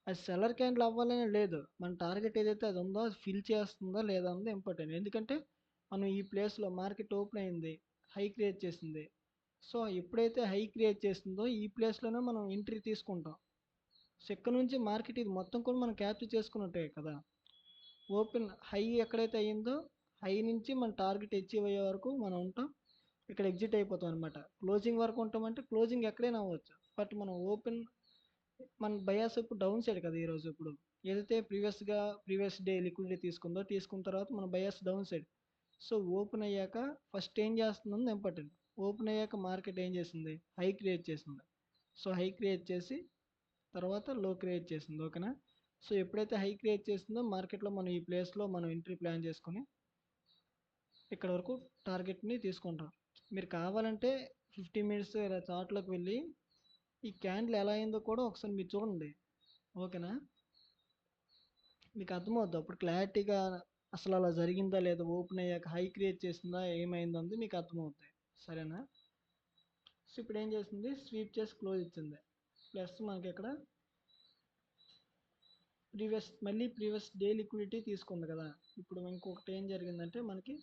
అది సెల్లర్ క్యాండిల్ అవ్వాలని లేదు, మన టార్గెట్ ఏదైతే అది ఉందో అది ఫిల్ చేస్తుందో లేదా అన్నది ఇంపార్టెంట్. ఎందుకంటే మనం ఈ ప్లేస్లో మార్కెట్ ఓపెన్ అయింది, హై క్రియేట్ చేసింది. సో ఎప్పుడైతే హై క్రియేట్ చేస్తుందో ఈ ప్లేస్లోనే మనం ఎంట్రీ తీసుకుంటాం. సో ఇక్కడ నుంచి మార్కెట్ ఇది మొత్తం కూడా మనం క్యాప్చర్ చేసుకున్నట్టే కదా. ఓపెన్ హై ఎక్కడైతే అయ్యిందో హై నుంచి మన టార్గెట్ అచీవ్ అయ్యే వరకు మనం ఉంటాం. ఇక్కడ ఎగ్జిట్ అయిపోతాం అనమాట. క్లోజింగ్ వరకు ఉంటామంటే క్లోజింగ్ ఎక్కడైనా అవ్వచ్చు. బట్ మనం ఓపెన్ మన బయాస్ ఇప్పుడు డౌన్ సైడ్ కదా ఈరోజు. ఇప్పుడు ఏదైతే ప్రీవియస్ డే లిక్విడిటీ తీసుకున్న తర్వాత మన bias down side. So open అయ్యాక ఫస్ట్ ఏం చేస్తుందని ఇంపార్టెంట్. ఓపెన్ అయ్యాక మార్కెట్ ఏం చేసింది, హై క్రియేట్ చేసింది. సో హై క్రియేట్ చేసి తర్వాత లో క్రియేట్ చేసింది. ఓకేనా. సో ఎప్పుడైతే హై క్రియేట్ చేసిందో మార్కెట్లో మనం ఈ ప్లేస్లో మనం ఎంట్రీ ప్లాన్ చేసుకొని ఇక్కడ వరకు టార్గెట్ని తీసుకుంటాం. మీరు కావాలంటే 15 మినిట్స్ ఇలా చార్ట్లోకి వెళ్ళి ఈ క్యాండిల్ ఎలా అయిందో కూడా ఒకసారి మీరు చూడండి. ఓకేనా. మీకు అర్థమవుద్ది అప్పుడు క్లారిటీగా అసలు అలా జరిగిందా లేదా, ఓపెన్ అయ్యాక హై క్రియేట్ చేసిందా ఏమైందంది మీకు అర్థమవుతాయి. సరేనా. సో ఇప్పుడు ఏం చేసింది, స్వీప్ చేసి క్లోజ్ ఇచ్చింది. ప్లస్ మనకి ఇక్కడ ప్రీవియస్ డే లిక్విడిటీ తీసుకుంది కదా. ఇప్పుడు ఇంకొకటి ఏం జరిగిందంటే మనకి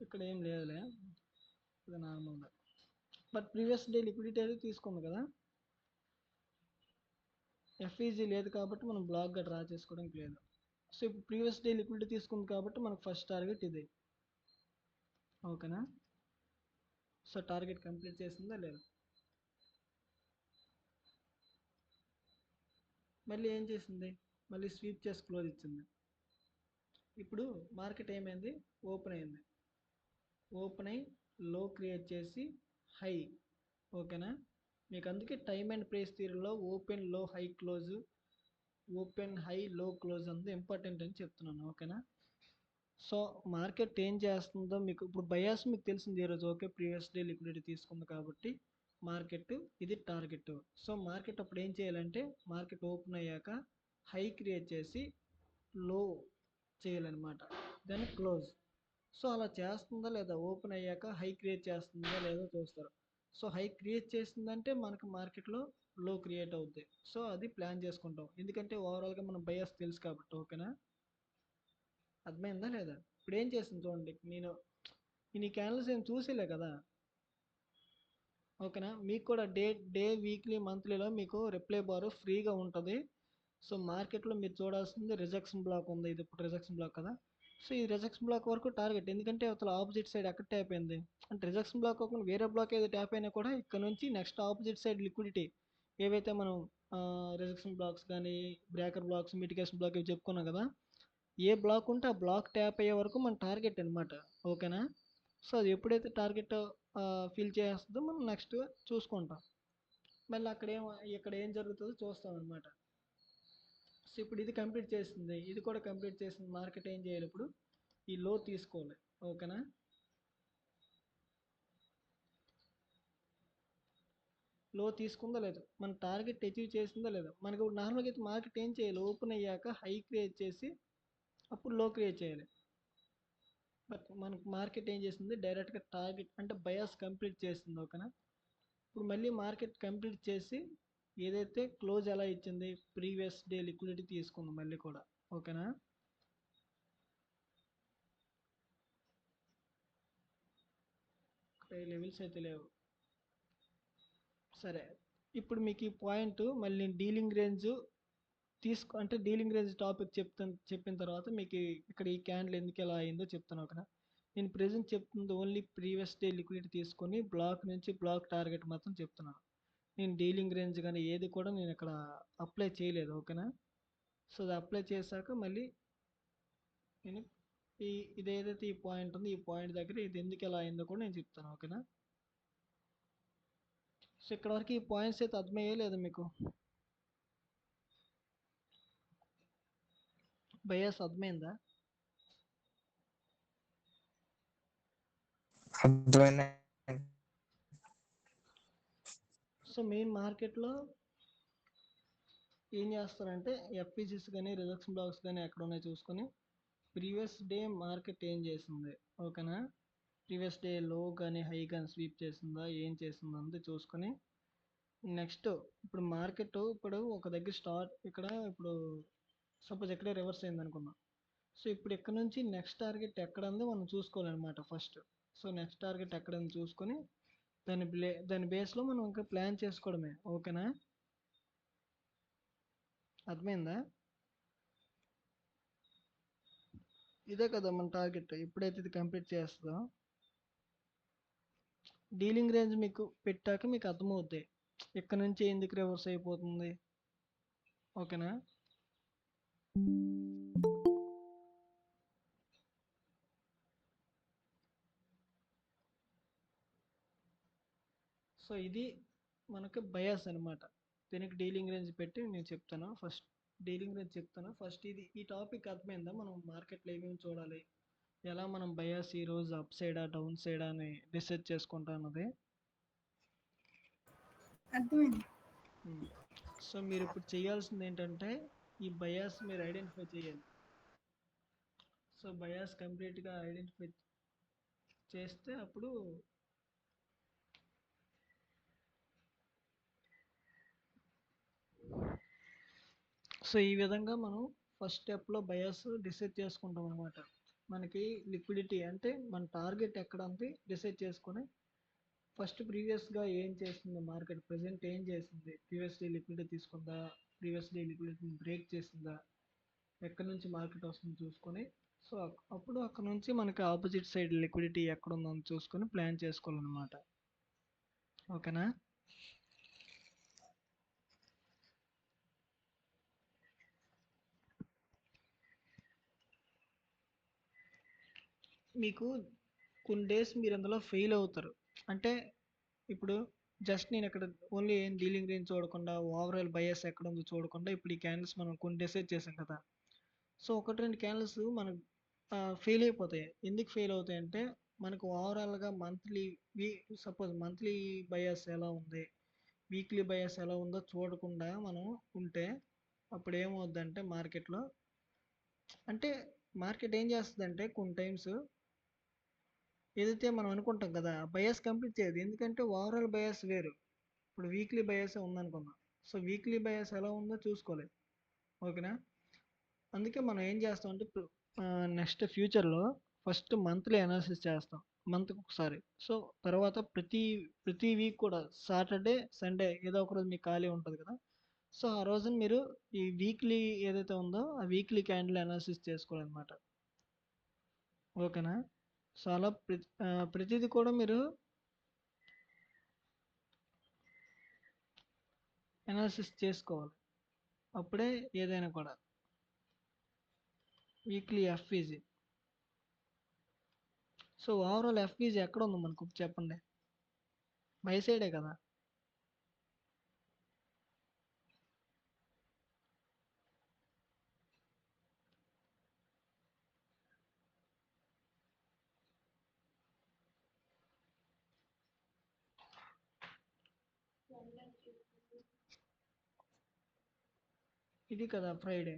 ఇక్కడ ఏం లేదులే, ఇది నార్మల్గా. బట్ ప్రీవియస్ డే లిక్విడిటీ అయితే తీసుకుంది కదా. ఎఫ్ఈజీ లేదు కాబట్టి మనం బ్లాక్గా డ్రా చేసుకోవడానికి లేదు. సో ఇప్పుడు ప్రీవియస్ డే లిక్విడిటీ తీసుకుంది కాబట్టి మనకు ఫస్ట్ టార్గెట్ ఇది. ఓకేనా. సో టార్గెట్ కంప్లీట్ చేసిందా లేదా. మళ్ళీ ఏం చేసింది, మళ్ళీ స్వీప్ చేసి క్లోజ్ ఇచ్చింది. ఇప్పుడు మార్కెట్ ఏమైంది, ఓపెన్ అయింది. ఓపెన్ అయ్యి లో క్రియేట్ చేసి హై. ఓకేనా. మీకు అందుకే టైమ్ అండ్ ప్రైస్ థియరీలో ఓపెన్ లో హై క్లోజ్, ఓపెన్ హై లో క్లోజ్ అంతా ఇంపార్టెంట్ అని చెప్తున్నాను. ఓకేనా. సో మార్కెట్ ఏం చేస్తుందో మీకు ఇప్పుడు బయాస్ మీకు తెలిసింది ఈరోజు. ఓకే, ప్రీవియస్ డే లిక్విడిటీ తీసుకుంది కాబట్టి మార్కెట్ ఇది టార్గెట్. సో మార్కెట్ అప్పుడు ఏం చేయాలంటే మార్కెట్ ఓపెన్ అయ్యాక హై క్రియేట్ చేసి లో చేయాలన్నమాట, దెన్ క్లోజ్. సో అలా చేస్తుందా లేదా, ఓపెన్ అయ్యాక హై క్రియేట్ చేస్తుందా లేదా చూస్తారు. సో హై క్రియేట్ చేసిందంటే మనకు మార్కెట్లో లో క్రియేట్ అవుద్ది. సో అది ప్లాన్ చేసుకుంటాం, ఎందుకంటే ఓవరాల్గా మనం బయాస్ తెలుసు కాబట్టి. ఓకేనా. అర్థమైందా లేదా. ఇప్పుడు ఏం చేస్తుంది చూడండి, నేను ఇన్ని క్యాండిల్స్ ఏం చూసేలే కదా. ఓకేనా. మీకు కూడా డే వీక్లీ మంత్లీలో మీకు రిప్లై బార్ ఫ్రీగా ఉంటుంది. సో మార్కెట్లో మీరు చూడాల్సింది రిజెక్షన్ బ్లాక్ ఉంది. ఇది ఇప్పుడు రిజెక్షన్ బ్లాక్ కదా. సో ఈ రిజెక్షన్ బ్లాక్ వరకు టార్గెట్, ఎందుకంటే అవతల ఆపోజిట్ సైడ్ ఎక్కడ ట్యాప్ అయింది అంటే రిజెక్షన్ బ్లాక్ కాకుండా వేరే బ్లాక్ ఏదో ట్యాప్ అయినా కూడా ఇక్కడ నుంచి నెక్స్ట్ ఆపోజిట్ సైడ్ లిక్విడిటీ ఏవైతే మనం రిజెక్షన్ బ్లాక్స్ కానీ బ్రేకర్ బ్లాక్స్ మిటిగేషన్ బ్లాక్ ఇవి చెప్పుకున్నాం కదా. ఏ బ్లాక్ ఉంటే ఆ బ్లాక్ ట్యాప్ అయ్యే వరకు మన టార్గెట్ అనమాట. ఓకేనా. సో అది ఎప్పుడైతే టార్గెట్ ఫిల్ చేస్తుందో మనం నెక్స్ట్ చూసుకుంటాం. మళ్ళీ ఇక్కడ ఏం జరుగుతుందో చూస్తాం అనమాట. సో ఇప్పుడు ఇది కంప్లీట్ చేస్తుంది, ఇది కూడా కంప్లీట్ చేసింది. మార్కెట్ ఏం చేయాలి ఇప్పుడు, ఈ లో తీసుకోవాలి. ఓకేనా. లో తీసుకుందా లేదు, మన టార్గెట్ అచీవ్ చేసిందా లేదా. మనకి ఇప్పుడు నార్మల్గా అయితే మార్కెట్ ఏం చేయాలి, ఓపెన్ అయ్యాక హై క్రియేట్ చేసి అప్పుడు లో క్రియేట్ చేయాలి. బట్ మనకు మార్కెట్ ఏం చేసింది, డైరెక్ట్గా టార్గెట్ అంటే బయాస్ కంప్లీట్ చేసింది. ఓకేనా. ఇప్పుడు మళ్ళీ మార్కెట్ కంప్లీట్ చేసి ఏదైతే క్లోజ్ ఎలా ఇచ్చింది, ప్రీవియస్ డే లిక్విడిటీ తీసుకుంది మళ్ళీ కూడా. ఓకేనా. లెవెల్స్ అయితే లేవు. సరే, ఇప్పుడు మీకు ఈ పాయింట్ మళ్ళీ డీలింగ్ రేంజ్ అంటే డీలింగ్ రేంజ్ టాపిక్ చెప్పిన తర్వాత మీకు ఇక్కడ ఈ క్యాండిల్ ఎందుకు ఎలా అయిందో చెప్తాను. ఓకేనా. నేను ప్రెజెంట్ చెప్తుంది ఓన్లీ ప్రీవియస్ డే లిక్విడిటీ తీసుకొని బ్లాక్ నుంచి బ్లాక్ టార్గెట్ మాత్రం చెప్తున్నాను. నేను డీలింగ్ రేంజ్ కానీ ఏది కూడా నేను ఇక్కడ అప్లై చేయలేదు. ఓకేనా. సో అది అప్లై చేశాక మళ్ళీ నేను ఇది ఏదైతే ఈ పాయింట్ ఉందో ఈ పాయింట్ దగ్గర ఇది ఎందుకు ఎలా అయిందో కూడా నేను చెప్తాను. ఓకేనా. సో ఇక్కడ వరకు ఈ పాయింట్స్ అయితే అర్థమయ్యే లేదా మీకు, బయాస్ అర్థమైందా. అర్థమైంది. సో మెయిన్ మార్కెట్లో ఏం చేస్తారంటే ఎఫ్పిసిస్ కానీ రిజెక్షన్ బ్లాక్స్ కానీ ఎక్కడ ఉన్నాయో చూసుకొని ప్రీవియస్ డే మార్కెట్ ఏం చేసింది. ఓకేనా. ప్రీవియస్ డే లో కానీ హై కానీ స్వీప్ చేసిందా ఏం చేసిందా అంతా చూసుకొని నెక్స్ట్ ఇప్పుడు మార్కెట్ ఇప్పుడు ఒక దగ్గర ఇక్కడ ఇప్పుడు సపోజ్ ఎక్కడే రివర్స్ అయింది అనుకుందాం. సో ఇప్పుడు ఇక్కడ నుంచి నెక్స్ట్ టార్గెట్ ఎక్కడ ఉందో మనం చూసుకోవాలన్నమాట ఫస్ట్. సో నెక్స్ట్ టార్గెట్ ఎక్కడ ఉంది చూసుకొని దాని బేస్లో మనం ఇంకా ప్లాన్ చేసుకోవడమే. ఓకేనా. అర్థమైందా. ఇదే కదా మన టార్గెట్. ఎప్పుడైతే ఇది కంప్లీట్ చేస్తుందో డీలింగ్ రేంజ్ మీకు పెట్టాక మీకు అర్థమవుద్ది. ఇక్కడ నుంచి ఎందుకు రివర్స్ అయిపోతుంది. ఓకేనా? సో ఇది మనకు బయాస్ అనమాట. దీనికి డీలింగ్ రేంజ్ పెట్టి నేను చెప్తాను. ఫస్ట్ డీలింగ్ రేంజ్ చెప్తాను. ఫస్ట్ ఈ టాపిక్ అర్థమైందా? మనం మార్కెట్లో ఏమేమి చూడాలి, ఎలా మనం బయాస్ ఈరోజు అప్ సైడా డౌన్ సైడా అని డిసైడ్ చేసుకుంటా అన్నది. అర్థమైంది. సో మీరు ఇప్పుడు చేయాల్సింది ఏంటంటే ఈ బయాస్ మీరు ఐడెంటిఫై చేయాలి. సో బయాస్ కంప్లీట్గా ఐడెంటిఫై చేస్తే అప్పుడు సో ఈ విధంగా మనం ఫస్ట్ స్టెప్లో బయాస్ డిసైడ్ చేసుకుంటాం అనమాట. మనకి లిక్విడిటీ అంటే మన టార్గెట్ ఎక్కడ ఉంది డిసైడ్ చేసుకొని ఫస్ట్ ప్రీవియస్గా ఏం చేస్తుంది మార్కెట్, ప్రెసెంట్ ఏం చేసింది, ప్రీవియస్లీ లిక్విడిటీ తీసుకుందా, ప్రీవియస్లీ లిక్విడిటీని బ్రేక్ చేసిందా, ఎక్కడి నుంచి మార్కెట్ వస్తుంది చూసుకొని సో అప్పుడు అక్కడ నుంచి మనకి ఆపోజిట్ సైడ్ లిక్విడిటీ ఎక్కడ ఉందని చూసుకొని ప్లాన్ చేసుకోవాలన్నమాట. ఓకేనా? మీకు కొన్ని డేస్ మీరు అందులో ఫెయిల్ అవుతారు. అంటే ఇప్పుడు జస్ట్ నేను ఇక్కడ ఓన్లీ ఏం డీలింగ్ రేంజ్ చూడకుండా ఓవరాల్ బయాస్ ఎక్కడ ఉందో చూడకుండా ఇప్పుడు ఈ క్యాండిల్స్ మనం కొన్ని డిసైడ్ చేసాం కదా. సో ఒకటి రెండు క్యాండిల్స్ మనకు ఫెయిల్ అయిపోతాయి. ఎందుకు ఫెయిల్ అవుతాయి అంటే మనకు ఓవరాల్గా మంత్లీ సపోజ్ మంత్లీ బయాస్ ఎలా ఉంది, వీక్లీ బయాస్ ఎలా ఉందో చూడకుండా మనం ఉంటే అప్పుడు ఏమవుద్దంటే మార్కెట్లో అంటే మార్కెట్ ఏం చేస్తుందంటే కొన్ని టైమ్స్ ఏదైతే మనం అనుకుంటాం కదా బయాస్ కంప్లీట్ చేయదు. ఎందుకంటే ఓవరాల్ బయాస్ వేరు, ఇప్పుడు వీక్లీ బయాస్ ఉందనుకుందాం. సో వీక్లీ బయాస్ ఎలా ఉందో చూసుకోవాలి. ఓకేనా? అందుకే మనం ఏం చేస్తామంటే నెక్స్ట్ ఫ్యూచర్లో ఫస్ట్ మంత్లీ అనాలిసిస్ చేస్తాం, మంత్కి ఒకసారి. సో తర్వాత ప్రతి వీక్ కూడా సాటర్డే సండే ఏదో ఒక రోజు మీకు ఖాళీ ఉంటుంది కదా. సో ఆ రోజున మీరు ఈ వీక్లీ ఏదైతే ఉందో ఆ వీక్లీ క్యాండిల్ అనాలిసిస్ చేసుకోవాలన్నమాట. ఓకేనా? సో అలా ప్రతిదీ కూడా మీరు అనాలిసిస్ చేసుకోవాలి. అప్పుడే ఏదైనా కూడా. Weekly FEG. So overall FEG ఎక్కడ ఉంది మనకు చెప్పండి? బై సైడే కదా. ఇది కదా ఫ్రైడే.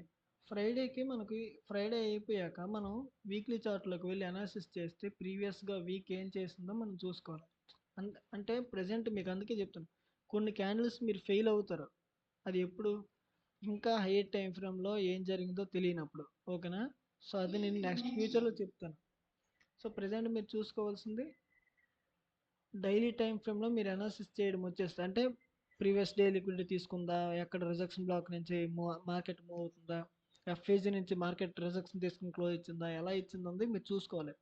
ఫ్రైడేకి మనకి ఫ్రైడే అయిపోయాక మనం వీక్లీ చార్ట్లోకి వెళ్ళి అనాలిసిస్ చేస్తే ప్రీవియస్గా వీక్ ఏం చేసిందో మనం చూసుకోవాలి. అంటే ప్రజెంట్ మీకు అందుకే చెప్తాను కొన్ని క్యాండిల్స్ మీరు ఫెయిల్ అవుతారు. అది ఎప్పుడు? ఇంకా హైయర్ టైం ఫ్రేమ్లో ఏం జరిగిందో తెలియనప్పుడు. ఓకేనా? సో అది నేను నెక్స్ట్ ఫ్యూచర్లో చెప్తాను. సో ప్రజెంట్ మీరు చూసుకోవాల్సింది డైలీ టైం ఫ్రేమ్లో మీరు అనాలిసిస్ చేయడం వచ్చేస్తుంది. అంటే ప్రీవియస్ డే లిక్విడిటీ తీసుకుందా, ఎక్కడ రిజెక్షన్ బ్లాక్ నుంచి మార్కెట్ మూవ్ అవుతుందా, ఎఫ్ఏజీ నుంచి మార్కెట్ రిజెక్షన్ తీసుకుని క్లోజ్ ఇచ్చిందా, ఎలా ఇచ్చింది మీరు చూసుకోవాలి.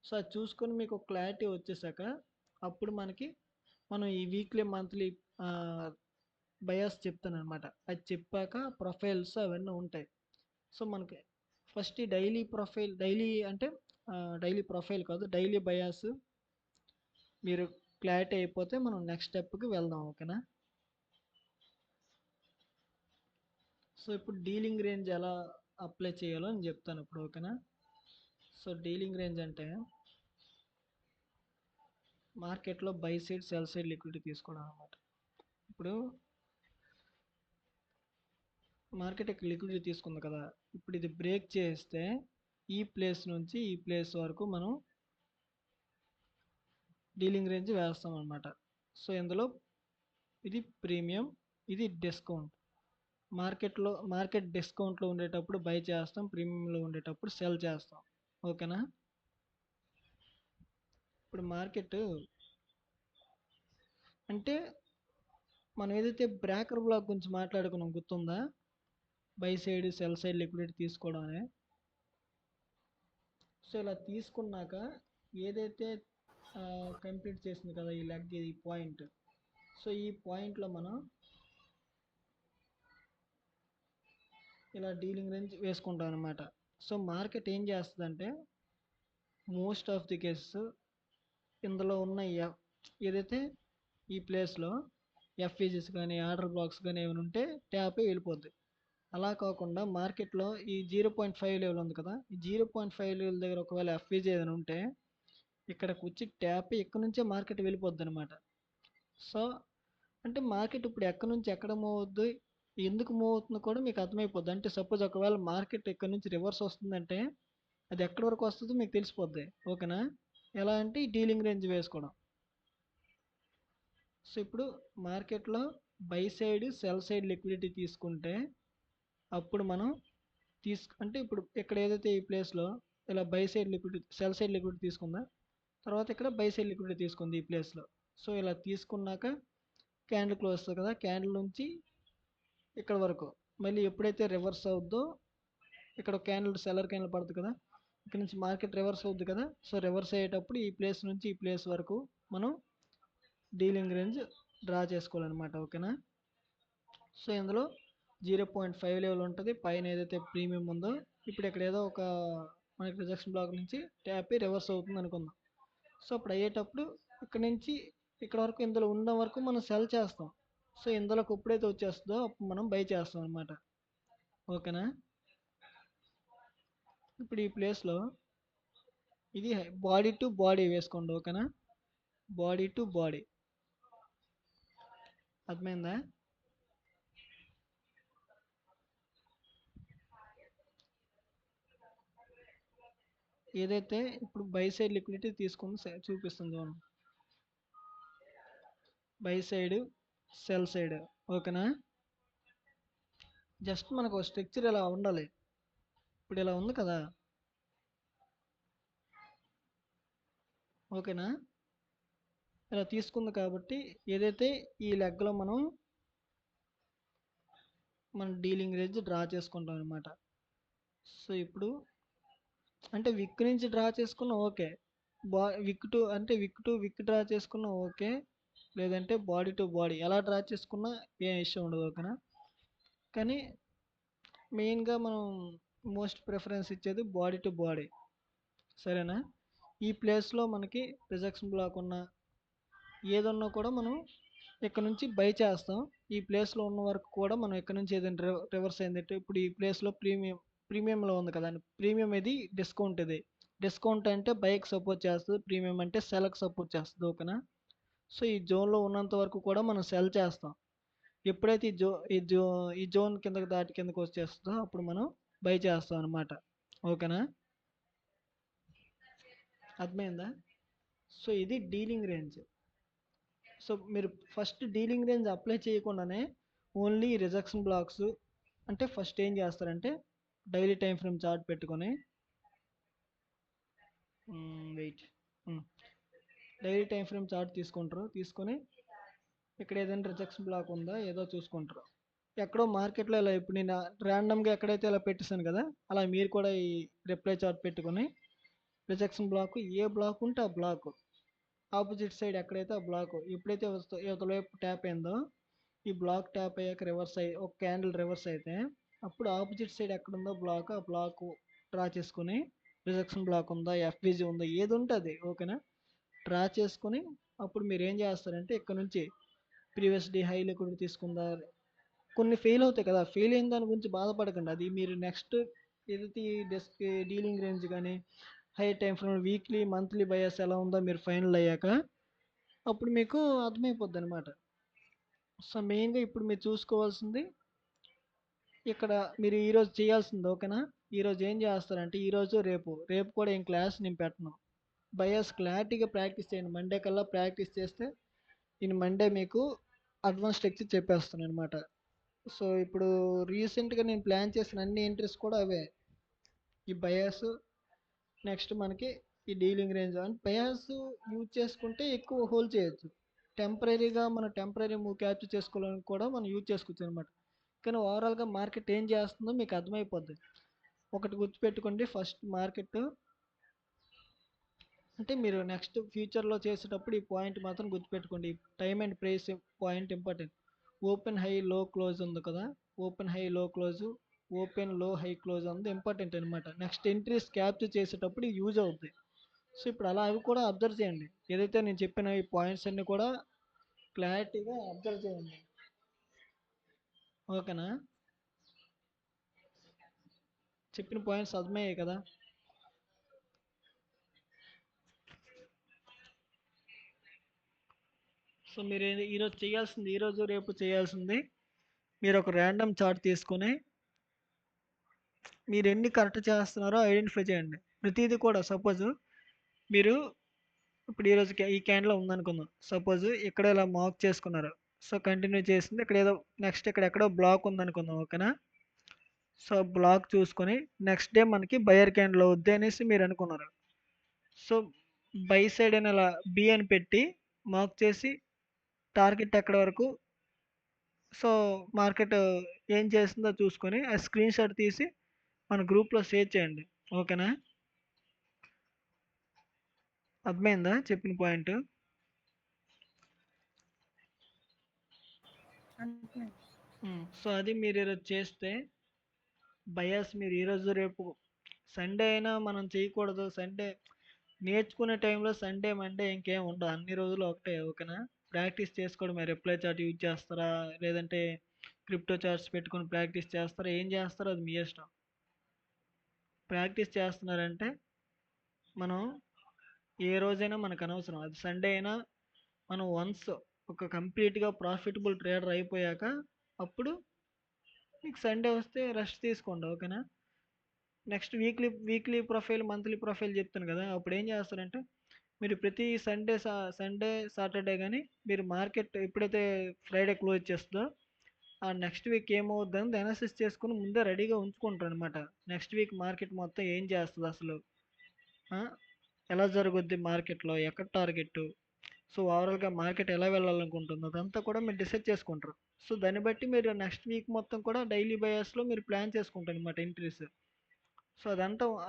సో అది చూసుకొని మీకు ఒక క్లారిటీ వచ్చేసాక అప్పుడు మనం ఈ వీక్లీ మంత్లీ బయాస్ చెప్తాను అనమాట. అది చెప్పాక ప్రొఫైల్స్ అవన్నీ ఉంటాయి. సో మనకి ఫస్ట్ ఈ డైలీ అంటే డైలీ ప్రొఫైల్ కాదు, డైలీ బయాస్ మీరు క్లారిటీ అయిపోతే మనం నెక్స్ట్ స్టెప్కి వెళ్దాం. ఓకేనా? సో ఇప్పుడు డీలింగ్ రేంజ్ ఎలా అప్లై చేయాలో నేను చెప్తాను ఇప్పుడు. ఓకేనా? సో డీలింగ్ రేంజ్ అంటే మార్కెట్లో by side cell side liquidity తీసుకోవడం అనమాట. ఇప్పుడు మార్కెట్ ఇక్కడ లిక్విడిటీ తీసుకుంది కదా, ఇప్పుడు ఇది బ్రేక్ చేస్తే ఈ ప్లేస్ నుంచి ఈ ప్లేస్ వరకు మనం డీలింగ్ రేంజ్ వేస్తాం అనమాట. సో ఇందులో ఇది ప్రీమియం, ఇది డిస్కౌంట్. మార్కెట్ డిస్కౌంట్లో ఉండేటప్పుడు బై చేస్తాం, ప్రీమియంలో ఉండేటప్పుడు సెల్ చేస్తాం. ఓకేనా? ఇప్పుడు మార్కెట్ అంటే మనం ఏదైతే బ్రేకర్ బ్లాక్ గురించి మాట్లాడుకున్నాం గుర్తుందా? By side cell side liquidity తీసుకోవడం అని. సో ఇలా తీసుకున్నాక ఏదైతే కంప్లీట్ చేసింది కదా ఈ లెగ్, ఈ పాయింట్. సో ఈ పాయింట్లో మనం ఇలా డీలింగ్ రేంజ్ వేసుకుంటాం అనమాట. సో మార్కెట్ ఏం చేస్తుందంటే మోస్ట్ ఆఫ్ ది కేసెస్ ఇందులో ఉన్న ఏదైతే ఈ ప్లేస్లో ఎఫ్ఈజీస్ కానీ ఆర్డర్ బ్లాక్స్ కానీ ఏమైనా ఉంటే ట్యాప్ వెళ్ళిపోద్ది. అలా కాకుండా మార్కెట్లో ఈ 0.5 లెవెల్ ఉంది కదా, ఈ 0.5 లెవెల్ దగ్గర ఒకవేళ ఎఫ్ఈజీ ఏదైనా ఉంటే ఇక్కడికి వచ్చి ట్యాప్ ఇక్కడ నుంచే మార్కెట్ వెళ్ళిపోద్ది అనమాట. సో అంటే మార్కెట్ ఇప్పుడు ఎక్కడి నుంచి ఎక్కడ మూవ్ అవుద్ది, ఎందుకు మూవ్ అవుతుందో కూడా మీకు అర్థమైపోద్ది. అంటే సపోజ్ ఒకవేళ మార్కెట్ ఇక్కడ నుంచి రివర్స్ వస్తుందంటే అది ఎక్కడి వరకు వస్తుందో మీకు తెలిసిపోద్ది. ఓకేనా? ఎలా అంటే ఈ డీలింగ్ రేంజ్ వేసుకోవడం. సో ఇప్పుడు మార్కెట్లో by side cell side liquidity తీసుకుంటే అప్పుడు మనం అంటే ఇప్పుడు ఇక్కడ ఏదైతే ఈ ప్లేస్లో ఇలా by side liquidity cell side liquidity తీసుకుందా, తర్వాత ఇక్కడ బై సైడ్ లిక్విడిటీ తీసుకుంది ఈ ప్లేస్లో. సో ఇలా తీసుకున్నాక క్యాండిల్ క్లోజ్ వస్తుంది కదా, క్యాండిల్ నుంచి ఇక్కడ వరకు మళ్ళీ ఎప్పుడైతే రివర్స్ అవుద్దో ఇక్కడ క్యాండిల్ సెల్లర్ క్యాండిల్ పడుతుంది కదా, ఇక్కడ నుంచి మార్కెట్ రివర్స్ అవుద్ది కదా. సో రివర్స్ అయ్యేటప్పుడు ఈ ప్లేస్ నుంచి ఈ ప్లేస్ వరకు మనం డీలింగ్ రేంజ్ డ్రా చేసుకోవాలన్నమాట. ఓకేనా? సో ఇందులో 0.5 లెవెల్ ఉంటుంది. పైన ఏదైతే ప్రీమియం ఉందో ఇప్పుడు ఇక్కడ ఏదో ఒక మనకి రిజెక్షన్ బ్లాక్ నుంచి ట్యాప్ రివర్స్ అవుతుంది అనుకుందాం. సో అప్పుడు అయ్యేటప్పుడు ఇక్కడ నుంచి ఇక్కడ వరకు ఇందులో ఉన్న వరకు మనం సెల్ చేస్తాం. సో ఇందులోకి ఎప్పుడైతే వచ్చేస్తుందో అప్పుడు మనం బై చేస్తాం అనమాట. ఓకేనా? ఇప్పుడు ఈ ప్లేస్లో ఇది బాడీ టు బాడీ వేసుకోండి. ఓకేనా? బాడీ టు బాడీ అర్థమైందా? ఏదైతే ఇప్పుడు బై సైడ్ లిక్విడిటీ తీసుకుని చూపిస్తుంది మనం, బై సైడ్ సెల్ సైడ్. ఓకేనా? జస్ట్ మనకు స్ట్రక్చర్ ఇలా ఉండాలి. ఇప్పుడు ఇలా ఉంది కదా, ఓకేనా? ఇలా తీసుకుంది కాబట్టి ఏదైతే ఈ లెగ్లో మనం మన డీలింగ్ రేంజ్ డ్రా చేసుకుంటాం అనమాట. సో ఇప్పుడు అంటే విక్ నుంచి డ్రా చేసుకున్న ఓకే, విక్ టు అంటే విక్ టు విక్ డ్రా చేసుకున్న ఓకే, లేదంటే బాడీ టు బాడీ ఎలా డ్రా చేసుకున్నా ఏం ఇష్యూ ఉండదు. ఓకేనా? కానీ మెయిన్గా మనం మోస్ట్ ప్రిఫరెన్స్ ఇచ్చేది బాడీ టు బాడీ. సరేనా? ఈ ప్లేస్లో మనకి రిజెక్షన్ బ్లాక్ ఉన్న ఏదన్నా కూడా మనం ఇక్కడ నుంచి బై చేస్తాం. ఈ ప్లేస్లో ఉన్న వరకు కూడా మనం ఇక్కడ నుంచి ఏదైనా రివర్స్ అయిందంటే ఇప్పుడు ఈ ప్లేస్లో ప్రీమియంలో ఉంది కదా, ప్రీమియం ఇది డిస్కౌంట్. ఇది డిస్కౌంట్ అంటే బైక్ సపోర్ట్ చేస్తుంది, ప్రీమియం అంటే సెల్కి సపోర్ట్ చేస్తుంది. ఓకేనా? సో ఈ జోన్లో ఉన్నంత వరకు కూడా మనం సెల్ చేస్తాం. ఎప్పుడైతే ఈ జోన్ కిందకి దాటి కిందకి వచ్చేస్తుందో అప్పుడు మనం బై చేస్తాం అనమాట. ఓకేనా? అర్థమైందా? సో ఇది డీలింగ్ రేంజ్. సో మీరు ఫస్ట్ డీలింగ్ రేంజ్ అప్లై చేయకుండానే ఓన్లీ రిజెక్షన్ బ్లాక్స్ అంటే ఫస్ట్ ఏం చేస్తారంటే డైలీ టైం ఫ్రేమ్ చార్ట్ పెట్టుకొని wait daily time frame chart తీసుకొని ఇక్కడ ఏదైనా రిజెక్షన్ బ్లాక్ ఉందా ఏదో చూసుకుంటారు. ఎక్కడో మార్కెట్లో ఇలా ఇప్పుడు నేను ర్యాండమ్గా ఎక్కడైతే ఇలా పెట్టేశాను కదా, అలా మీరు కూడా ఈ రిప్లై చార్ట్ పెట్టుకొని రిజెక్షన్ బ్లాక్ ఏ బ్లాక్ ఉంటే ఆ బ్లాక్ ఆపోజిట్ సైడ్ ఎక్కడైతే ఆ బ్లాక్ ఎప్పుడైతే ఇవతల వైపు ట్యాప్ అయిందో ఈ బ్లాక్ ట్యాప్ అయ్యాక రివర్స్ అయ్యి ఒక క్యాండిల్ రివర్స్ అయితే అప్పుడు ఆపోజిట్ సైడ్ ఎక్కడ ఉందో బ్లాక్ ఆ బ్లాక్ డ్రా చేసుకుని రిజెక్షన్ బ్లాక్ ఉందా ఎఫ్విజీ ఉందా ఏది ఉంటుంది. ఓకేనా? డ్రా చేసుకుని అప్పుడు మీరు ఏం చేస్తారంటే ఇక్కడ నుంచి ప్రీవియస్ డే హై లిక్విడిటీ తీసుకుందా, కొన్ని ఫెయిల్ అవుతాయి కదా, ఫెయిల్ అయిన దాని గురించి బాధపడకండి. అది మీరు నెక్స్ట్ ఏదైతే డీలింగ్ రేంజ్ కానీ high time frame weekly monthly bias ఎలా ఉందో మీరు ఫైనల్ అయ్యాక అప్పుడు మీకు అర్థమైపోద్ది అనమాట. సో మెయిన్గా ఇప్పుడు మీరు చూసుకోవాల్సింది ఇక్కడ మీరు ఈరోజు చేయాల్సింది. ఓకేనా? ఈరోజు ఏం చేస్తారంటే ఈరోజు రేపు కూడా ఏం క్లాస్ నేను పెట్టను. బయాస్ క్లారిటీగా ప్రాక్టీస్ చేయండి. మండే కల్లా ప్రాక్టీస్ చేస్తే నేను మండే మీకు అడ్వాన్స్ స్ట్రక్చర్ చెప్పేస్తాను అనమాట. సో ఇప్పుడు రీసెంట్గా నేను ప్లాన్ చేసిన అన్ని ఎంట్రీస్ కూడా అవే. ఈ బయాస్ నెక్స్ట్ మనకి ఈ dealing range and bias use చేసుకుంటే ఎక్కువ హోల్డ్ చేయొచ్చు. టెంపరీగా మన టెంపరీ మూవ్ క్యాప్చర్ చేసుకోవడానికి కూడా మనం యూజ్ చేసుకోవచ్చు అనమాట. కానీ ఓవరాల్గా మార్కెట్ ఏం చేస్తుందో మీకు అర్థమైపోద్ది. ఒకటి గుర్తుపెట్టుకోండి, ఫస్ట్ మార్కెట్ అంటే మీరు నెక్స్ట్ ఫ్యూచర్లో చేసేటప్పుడు ఈ పాయింట్ మాత్రం గుర్తుపెట్టుకోండి. Time and price point important. Open high లో క్లోజ్ ఉంది కదా, ఓపెన్ హై లో క్లోజ్, ఓపెన్ లో హై క్లోజ్ ఉంది ఇంపార్టెంట్ అనమాట. నెక్స్ట్ ఎంట్రీస్ క్యాప్చర్ చేసేటప్పుడు యూజ్ అవుతుంది. సో ఇప్పుడు అలా అవి కూడా అబ్జర్వ్ చేయండి. ఏదైతే నేను చెప్పిన ఈ పాయింట్స్ అన్ని కూడా క్లారిటీగా అబ్జర్వ్ చేయండి. ఓకేనా? చెప్పిన పాయింట్స్ అర్థమయ్యాయి కదా? సో మీరు ఈరోజు చేయాల్సింది, ఈరోజు రేపు చేయాల్సింది, మీరు ఒక ర్యాండమ్ చార్ట్ తీసుకొని మీరు ఎన్ని కరెక్ట్ చేస్తున్నారో ఐడెంటిఫై చేయండి. ప్రతిదీ కూడా సపోజ్ మీరు ఇప్పుడు ఈరోజు ఈ క్యాండిల్ ఉందనుకుందాం. సపోజ్ ఇక్కడ ఇలా మార్క్ చేసుకున్నారు. సో కంటిన్యూ చేసింది ఇక్కడ ఏదో నెక్స్ట్ ఇక్కడ ఎక్కడో బ్లాక్ ఉందనుకుందాం. ఓకేనా? సో బ్లాక్ చూసుకొని నెక్స్ట్ డే మనకి బయర్ క్యాండిల్ అవుద్ది అనేసి మీరు అనుకున్నారు. సో బై సైడ్ అని అలా బి అని పెట్టి మార్క్ చేసి టార్గెట్ ఎక్కడ వరకు, సో మార్కెట్ ఏం చేస్తుందో చూసుకొని ఆ స్క్రీన్ షాట్ తీసి మన గ్రూప్లో షేర్ చేయండి. ఓకేనా? అర్థమైందా చెప్పిన పాయింట్? అంతే. సో అది మీరు ఈరోజు చేస్తే బయాస్ మీరు ఈరోజు రేపు సండే అయినా మనం చేయకూడదు. సండే నేర్చుకునే టైంలో సండే మండే ఇంకేం ఉండదు, అన్ని రోజులు ఒకటే. ఓకేనా? ప్రాక్టీస్ చేసుకోవడమే. రిప్లై చార్ట్ యూజ్ చేస్తారా, లేదంటే క్రిప్టో చార్ట్స్ పెట్టుకొని ప్రాక్టీస్ చేస్తారా, ఏం చేస్తారో అది మీ ఇష్టం. ప్రాక్టీస్ చేస్తున్నారంటే మనం ఏ రోజైనా మనకు అనవసరం, అది సండే అయినా మనం వన్స్ ఒక కంప్లీట్గా ప్రాఫిటబుల్ ట్రేడర్ అయిపోయాక అప్పుడు మీకు సండే వస్తే రెస్ట్ తీసుకోండి. ఓకేనా? Next weekly profile, monthly profile చెప్తాను కదా, అప్పుడు ఏం చేస్తారంటే మీరు ప్రతి సండే సాటర్డే కానీ మీరు మార్కెట్ ఎప్పుడైతే ఫ్రైడే క్లోజ్ చేస్తుందో ఆ నెక్స్ట్ వీక్ ఏమవుద్దని అనాలిసిస్ చేసుకుని ముందే రెడీగా ఉంచుకుంటారు అనమాట. నెక్స్ట్ వీక్ మార్కెట్ మొత్తం ఏం చేస్తుంది అసలు, ఆ, ఎలా జరుగుద్ది మార్కెట్లో, ఎక్కడ టార్గెట్, సో ఓవరాల్గా మార్కెట్ ఎలా వెళ్ళాలనుకుంటుందో అదంతా కూడా మీరు డిసైడ్ చేసుకుంటారు. సో దాన్ని బట్టి మీరు నెక్స్ట్ వీక్ మొత్తం కూడా డైలీ బయాస్లో మీరు ప్లాన్ చేసుకుంటారు అనమాట ఎంట్రీస్. సో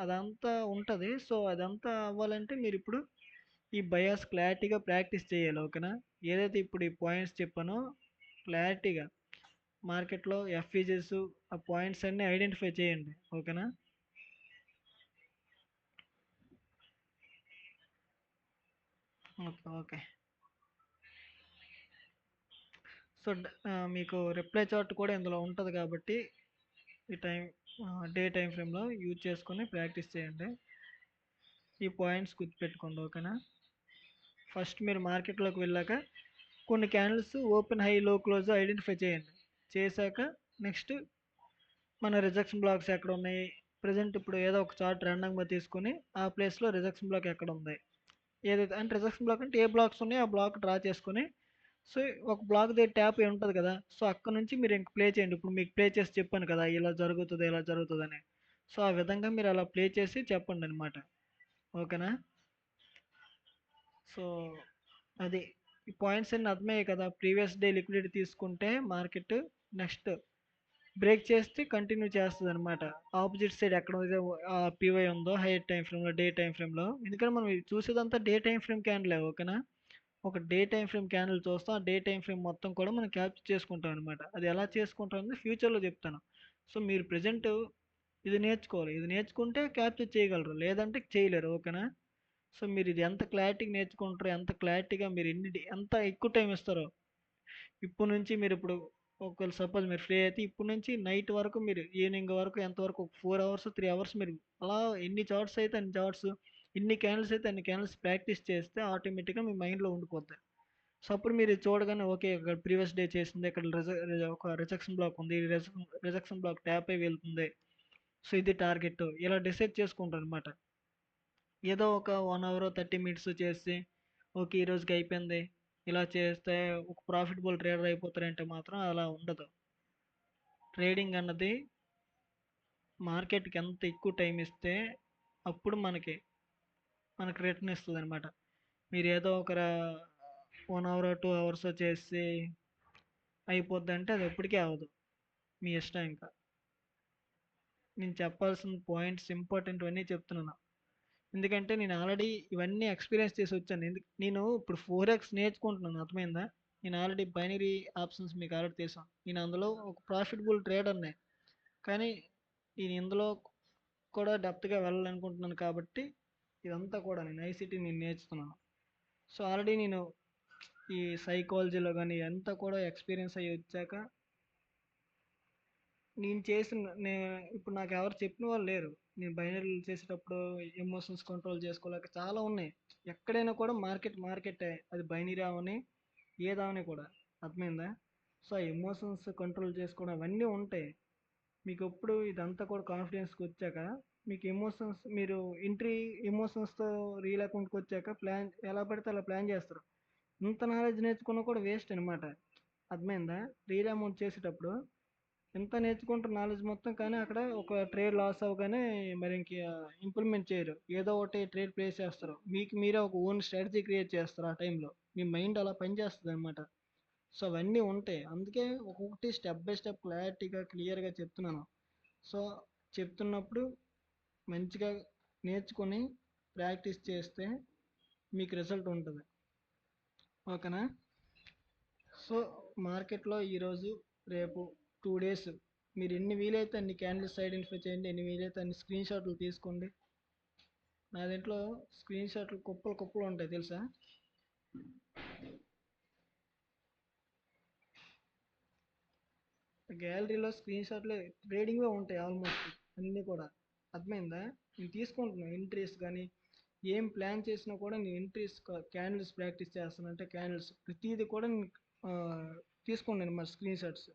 అదంతా ఉంటుంది. సో అదంతా అవ్వాలంటే మీరు ఇప్పుడు ఈ బయాస్ క్లారిటీగా ప్రాక్టీస్ చేయాలి. ఓకేనా? ఏదైతే ఇప్పుడు ఈ పాయింట్స్ చెప్పానో క్లారిటీగా మార్కెట్లో ఎఫ్ఈజెస్ ఆ పాయింట్స్ అన్నీ ఐడెంటిఫై చేయండి. ఓకేనా? Okay okay. సో మీకు రిప్లై చార్ట్ కూడా ఇందులో ఉంటుంది కాబట్టి ఈ టైం ఫ్రేమ్లో యూజ్ చేసుకొని ప్రాక్టీస్ చేయండి. ఈ పాయింట్స్ గుర్తుపెట్టుకోండి. ఓకేనా? ఫస్ట్ మీరు మార్కెట్లోకి వెళ్ళాక కొన్ని క్యాండిల్స్ ఓపెన్ హై లో క్లోజ్ ఐడెంటిఫై చేయండి. చేశాక నెక్స్ట్ మన రిజెక్షన్ బ్లాక్స్ ఎక్కడ ఉన్నాయి, ప్రజెంట్ ఇప్పుడు ఏదో ఒక చార్ట్ ర్యాండమ్గా తీసుకొని ఆ ప్లేస్లో రిజెక్షన్ బ్లాక్ ఎక్కడ ఉంది, ఏదైతే అంటే రిజెక్షన్ బ్లాక్ అంటే ఏ బ్లాక్స్ ఉన్నాయో ఆ బ్లాక్ డ్రా చేసుకొని, సో ఒక బ్లాక్ దగ్గర ట్యాప్ ఉంటుంది కదా, సో అక్కడ నుంచి మీరు ఇంక ప్లే చేయండి. ఇప్పుడు మీకు ప్లే చేసి చెప్పాను కదా ఇలా జరుగుతుంది ఇలా జరుగుతుంది అని, సో ఆ విధంగా మీరు అలా ప్లే చేసి చెప్పండి అనమాట. ఓకేనా? సో అది ఈ పాయింట్స్ అన్ని అర్థమయ్యాయి కదా. ప్రీవియస్ డే లిక్విడిటీ తీసుకుంటే మార్కెట్ నెక్స్ట్ బ్రేక్ చేస్తే కంటిన్యూ చేస్తుంది అనమాట. ఆపోజిట్ సైడ్ ఎక్కడ పీవై ఉందో హైయర్ టైం ఫ్రేమ్లో, డే టైం ఫ్రేమ్లో, ఎందుకంటే మనం ఇది చూసేదంతా డే టైం ఫ్రేమ్ క్యాండిల్. ఓకేనా? ఒక డే టైం ఫ్రేమ్ క్యాండిల్ చూస్తాం, ఆ డే టైం ఫ్రేమ్ మొత్తం కూడా మనం క్యాప్చర్ చేసుకుంటాం అనమాట. అది ఎలా చేసుకుంటాం అనేది ఫ్యూచర్లో చెప్తాను. సో మీరు ప్రజెంట్ ఇది నేర్చుకోవాలి, ఇది నేర్చుకుంటే క్యాప్చర్ చేయగలరు, లేదంటే చేయలేరు. ఓకేనా? సో మీరు ఇది ఎంత క్లారిటీగా నేర్చుకుంటారో, ఎంత క్లారిటీగా మీరు ఎంత ఎక్కువ టైం ఇస్తారో, ఇప్పుడు నుంచి మీరు ఇప్పుడు ఒకవేళ సపోజ్ మీరు ఫ్రీ అయితే ఇప్పుడు నుంచి నైట్ వరకు మీరు ఈవినింగ్ వరకు ఎంతవరకు ఒక 4 అవర్స్ 3 అవర్స్ మీరు అలా ఎన్ని చార్ట్స్ అయితే అన్ని చార్ట్స్, ఎన్ని క్యాండిల్స్ అయితే అన్ని క్యాండిల్స్ ప్రాక్టీస్ చేస్తే ఆటోమేటిక్గా మీ మైండ్లో ఉండిపోద్ది. సో అప్పుడు మీరు ఇది చూడగానే ఓకే ఇక్కడ ప్రీవియస్ డే చేసింది, ఇక్కడ ఒక రిజెక్షన్ బ్లాక్ ఉంది, రిజెక్షన్ బ్లాక్ ట్యాప్ అయి వెళ్తుంది, సో ఇది టార్గెట్, ఇలా డిసైడ్ చేసుకుంటారు అనమాట. ఏదో ఒక 1 అవర్ 30 మినిట్స్ చేసి ఓకే ఈ రోజుకి అయిపోయింది ఇలా చేస్తే ఒక ప్రాఫిటబుల్ ట్రేడర్ అయిపోతారంటే మాత్రం అలా ఉండదు. ట్రేడింగ్ అన్నది మార్కెట్కి ఎంత ఎక్కువ టైం ఇస్తే అప్పుడు మనకి రిటర్న్ ఇస్తుంది అనమాట. మీరు ఏదో ఒక 1 అవర్ 2 అవర్స్ చేసి అయిపోద్ది అంటే అది ఎప్పటికీ అవ్వదు. మీ ఇష్టం ఇంకా. నేను చెప్పాల్సిన పాయింట్స్ ఇంపార్టెంట్ అన్నీ చెప్తున్నాను. ఎందుకంటే నేను ఆల్రెడీ ఇవన్నీ ఎక్స్పీరియన్స్ చేసి వచ్చాను. నేను ఇప్పుడు 4x నేర్చుకుంటున్నాను, అర్థమైందా? నేను ఆల్రెడీ బైనరీ ఆప్షన్స్ మీకు ఆల్రెడీ చేశాను. నేను అందులో ఒక ప్రాఫిటబుల్ ట్రేడర్నే. కానీ నేను ఇందులో కూడా డెప్త్గా వెళ్ళాలనుకుంటున్నాను కాబట్టి ఇదంతా కూడా నేను ఐసీటీ నేను నేర్చుకున్నాను. సో ఆల్రెడీ నేను ఈ సైకాలజీలో కానీ అంతా కూడా ఎక్స్పీరియన్స్ అయ్యి వచ్చాక నేను చేసిన ఇప్పుడు నాకు ఎవరు చెప్పిన వాళ్ళు లేరు. నేను బైనరీలు చేసేటప్పుడు ఎమోషన్స్ కంట్రోల్ చేసుకోలేక చాలా ఉన్నాయి. ఎక్కడైనా కూడా మార్కెటే, అది బైనరీ అవని ఏదవని కూడా, అర్థమైందా? సో ఆ ఎమోషన్స్ కంట్రోల్ చేసుకోవడం అవన్నీ ఉంటాయి. మీకు ఎప్పుడు ఇదంతా కూడా కాన్ఫిడెన్స్కి వచ్చాక మీకు మీరు ఎంట్రీ ఎమోషన్స్తో రియల్ అకౌంట్కి వచ్చాక ప్లాన్ ఎలా పడితే అలా ప్లాన్ చేస్తారు. ఇంత నాలెడ్జ్ నేర్చుకున్నా కూడా వేస్ట్ అనమాట, అర్థమైందా? రియల్ అమౌంట్ చేసేటప్పుడు ఎంత నేర్చుకుంటారు నాలెడ్జ్ మొత్తం, కానీ అక్కడ ఒక ట్రేడ్ లాస్ అవ్వగానే మరి ఇంక ఇంప్లిమెంట్ చేయరు. ఏదో ఒకటి ట్రేడ్ ప్లేస్ చేస్తారు, మీకు మీరే ఒక ఓన్ స్ట్రాటజీ క్రియేట్ చేస్తారు. ఆ టైంలో మీ మైండ్ అలా పనిచేస్తుంది అనమాట. సో అవన్నీ ఉంటాయి, అందుకే ఒక్కొక్కటి స్టెప్ బై స్టెప్ క్లారిటీగా క్లియర్గా చెప్తున్నాను. సో చెప్తున్నప్పుడు మంచిగా నేర్చుకొని ప్రాక్టీస్ చేస్తే మీకు రిజల్ట్ ఉంటుంది, ఓకేనా? సో మార్కెట్లో ఈరోజు రేపు 2 డేస్ మీరు ఎన్ని వీలైతే అన్ని క్యాండిల్స్ ఐడెంటిఫై చేయండి, ఎన్ని వీలైతే అన్ని స్క్రీన్ షాట్లు తీసుకోండి. నా దీంట్లో స్క్రీన్ షాట్లు కుప్పలు కుప్పలు ఉంటాయి, తెలుసా? గ్యాలరీలో స్క్రీన్ షాట్లు ట్రేడింగ్లో ఉంటాయి ఆల్మోస్ట్ అన్నీ కూడా, అర్థమైందా? నేను తీసుకుంటున్నాను ఎంట్రీస్ కానీ ఏం ప్లాన్ చేసినా కూడా నేను ఎంట్రీస్ క్యాండిల్స్ ప్రాక్టీస్ చేస్తాను. అంటే క్యాండిల్స్ ప్రతిదీ కూడా నేను తీసుకుంటాను మరి స్క్రీన్ షాట్స్.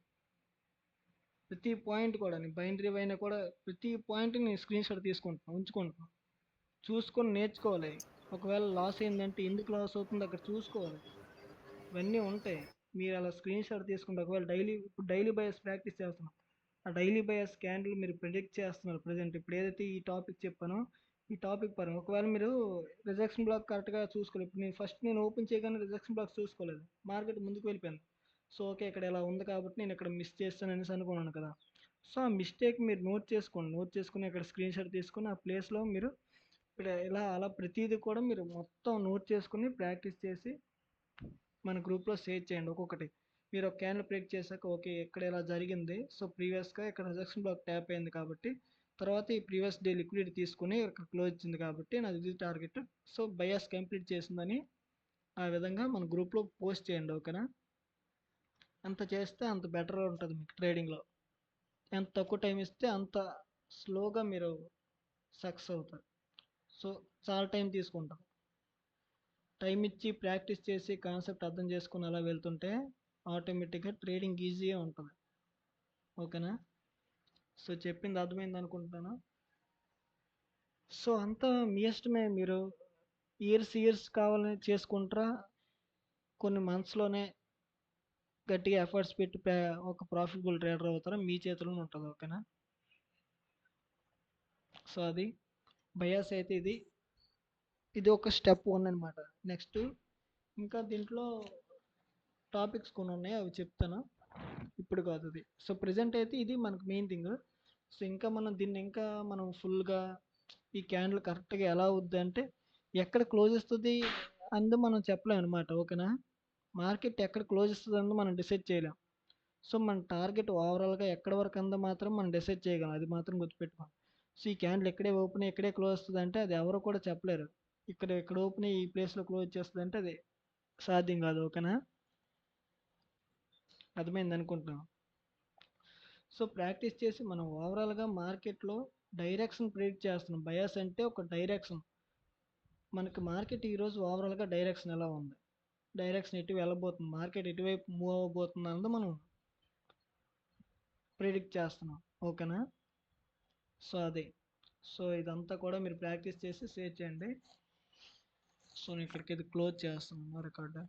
ప్రతి పాయింట్ కూడా నేను బైనరీ అయినా కూడా ప్రతి పాయింట్ నేను స్క్రీన్ షాట్ తీసుకుంటున్నాను, ఉంచుకుంటున్నాను. చూసుకొని నేర్చుకోవాలి. ఒకవేళ లాస్ అయిందంటే ఎందుకు లాస్ అవుతుందో అక్కడ చూసుకోవాలి. ఇవన్నీ ఉంటాయి. మీరు అలా స్క్రీన్ షాట్ తీసుకుంటే ఒకవేళ ఇప్పుడు డైలీ బయస్ ప్రాక్టీస్ చేస్తున్నాం, ఆ డైలీ బయస్ క్యాండిల్ మీరు ప్రిడిక్ట్ చేస్తున్నారు ప్రజెంట్. ఇప్పుడు ఏదైతే ఈ టాపిక్ చెప్పానో ఈ టాపిక్ పరంగా ఒకవేళ మీరు రిజెక్షన్ బ్లాక్ కరెక్ట్గా చూసుకోలేదు. ఇప్పుడు నేను ఓపెన్ చేయగానే రిజెక్షన్ బ్లాక్ చూసుకోలేదు, మార్కెట్ ముందుకు వెళ్ళిపోయింది. సో ఓకే, ఇక్కడ ఇలా ఉంది కాబట్టి నేను ఇక్కడ మిస్ చేస్తాను అనేసి అనుకున్నాను కదా. సో ఆ మిస్టేక్ మీరు నోట్ చేసుకుని ఇక్కడ స్క్రీన్ షాట్ తీసుకుని ఆ ప్లేస్లో మీరు ఇప్పుడు ఇలా అలా ప్రతిదీ కూడా మీరు మొత్తం నోట్ చేసుకుని ప్రాక్టీస్ చేసి మన గ్రూప్లో షేర్ చేయండి ఒక్కొక్కటి. మీరు ఒక క్యాండిల్ ప్రెడిక్ట్ చేశాక ఓకే ఇక్కడ ఇలా జరిగింది, సో ప్రీవియస్గా ఇక్కడ రిజెక్షన్ బ్లాక్ ట్యాప్ అయింది కాబట్టి తర్వాత ఈ ప్రీవియస్ డే లిక్విడిటీ తీసుకుని ఇక్కడ క్లోజ్ వచ్చింది కాబట్టి నాది ఇది టార్గెట్, సో బయాస్ కంప్లీట్ చేసిందని ఆ విధంగా మన గ్రూప్లో పోస్ట్ చేయండి, ఓకేనా? అంత చేస్తే అంత బెటర్ ఉంటుంది మీకు ట్రేడింగ్లో. ఎంత తక్కువ టైం ఇస్తే అంత స్లోగా మీరు సక్సెస్ అవుతారు. సో చాలా టైం తీసుకుంటాం. టైం ఇచ్చి ప్రాక్టీస్ చేసి కాన్సెప్ట్ అర్థం చేసుకుని అలా వెళ్తుంటే ఆటోమేటిక్గా ట్రేడింగ్ ఈజీగా ఉంటుంది, ఓకేనా? సో చెప్పింది అర్థమైంది అనుకుంటున్నాను. సో అంతా మీ ఇష్టమే, మీరు ఇయర్స్ కావాలని చేసుకుంటారా, కొన్ని మంత్స్లోనే గట్టిగా ఎఫర్ట్స్ పెట్టి ఒక ప్రాఫిటబుల్ ట్రేడర్ అవుతారా, మీ చేతిలోనే ఉంటుంది, ఓకేనా? సో అది బయాస్ అయితే ఇది ఒక స్టెప్ 1 అనమాట. నెక్స్ట్ ఇంకా దీంట్లో టాపిక్స్ కొన్ని ఉన్నాయి, అవి చెప్తాను, ఇప్పుడు కాదు అది. సో ప్రజెంట్ అయితే ఇది మనకు మెయిన్ థింగ్. సో ఇంకా మనం ఫుల్గా ఈ క్యాండిల్ కరెక్ట్గా ఎలా అవుద్ది అంటే ఎక్కడ క్లోజ్ వస్తుంది అందు మనం చెప్పలేం అనమాట, ఓకేనా? మార్కెట్ ఎక్కడ క్లోజ్ వస్తుంది అందు మనం డిసైడ్ చేయలేం. సో మన టార్గెట్ ఓవరాల్గా ఎక్కడ వరకు అందో మాత్రం మనం డిసైడ్ చేయగలం, అది మాత్రం గుర్తుపెట్టుకోండి. సో ఈ క్యాండిల్ ఎక్కడే ఓపెన్ ఎక్కడే క్లోజ్ వస్తుంది అంటే అది ఎవరు కూడా చెప్పలేరు. ఇక్కడ ఓపెన్ ఈ ప్లేస్లో క్లోజ్ చేస్తుంది అంటే అది సాధ్యం కాదు, ఓకేనా? అర్థమైంది అనుకుంటున్నాం. సో ప్రాక్టీస్ చేసి మనం ఓవరాల్గా మార్కెట్లో డైరెక్షన్ ప్రిడిక్ట్ చేస్తున్నాం. బయాస్ అంటే ఒక డైరెక్షన్. మనకి మార్కెట్ ఈరోజు ఓవరాల్గా డైరెక్షన్ ఎలా ఉంది, డైరెక్షన్ ఎటు వెళ్ళబోతుంది, మార్కెట్ ఎటువైపు మూవ్ అవ్వబోతుంది అన్నది మనం ప్రిడిక్ట్ చేస్తున్నాం, ఓకేనా? సో అదే. సో ఇదంతా కూడా మీరు ప్రాక్టీస్ చేసి షేర్ చేయండి. సో నేను ఇక్కడికి ఇది క్లోజ్ చేస్తున్నాను రికార్డు.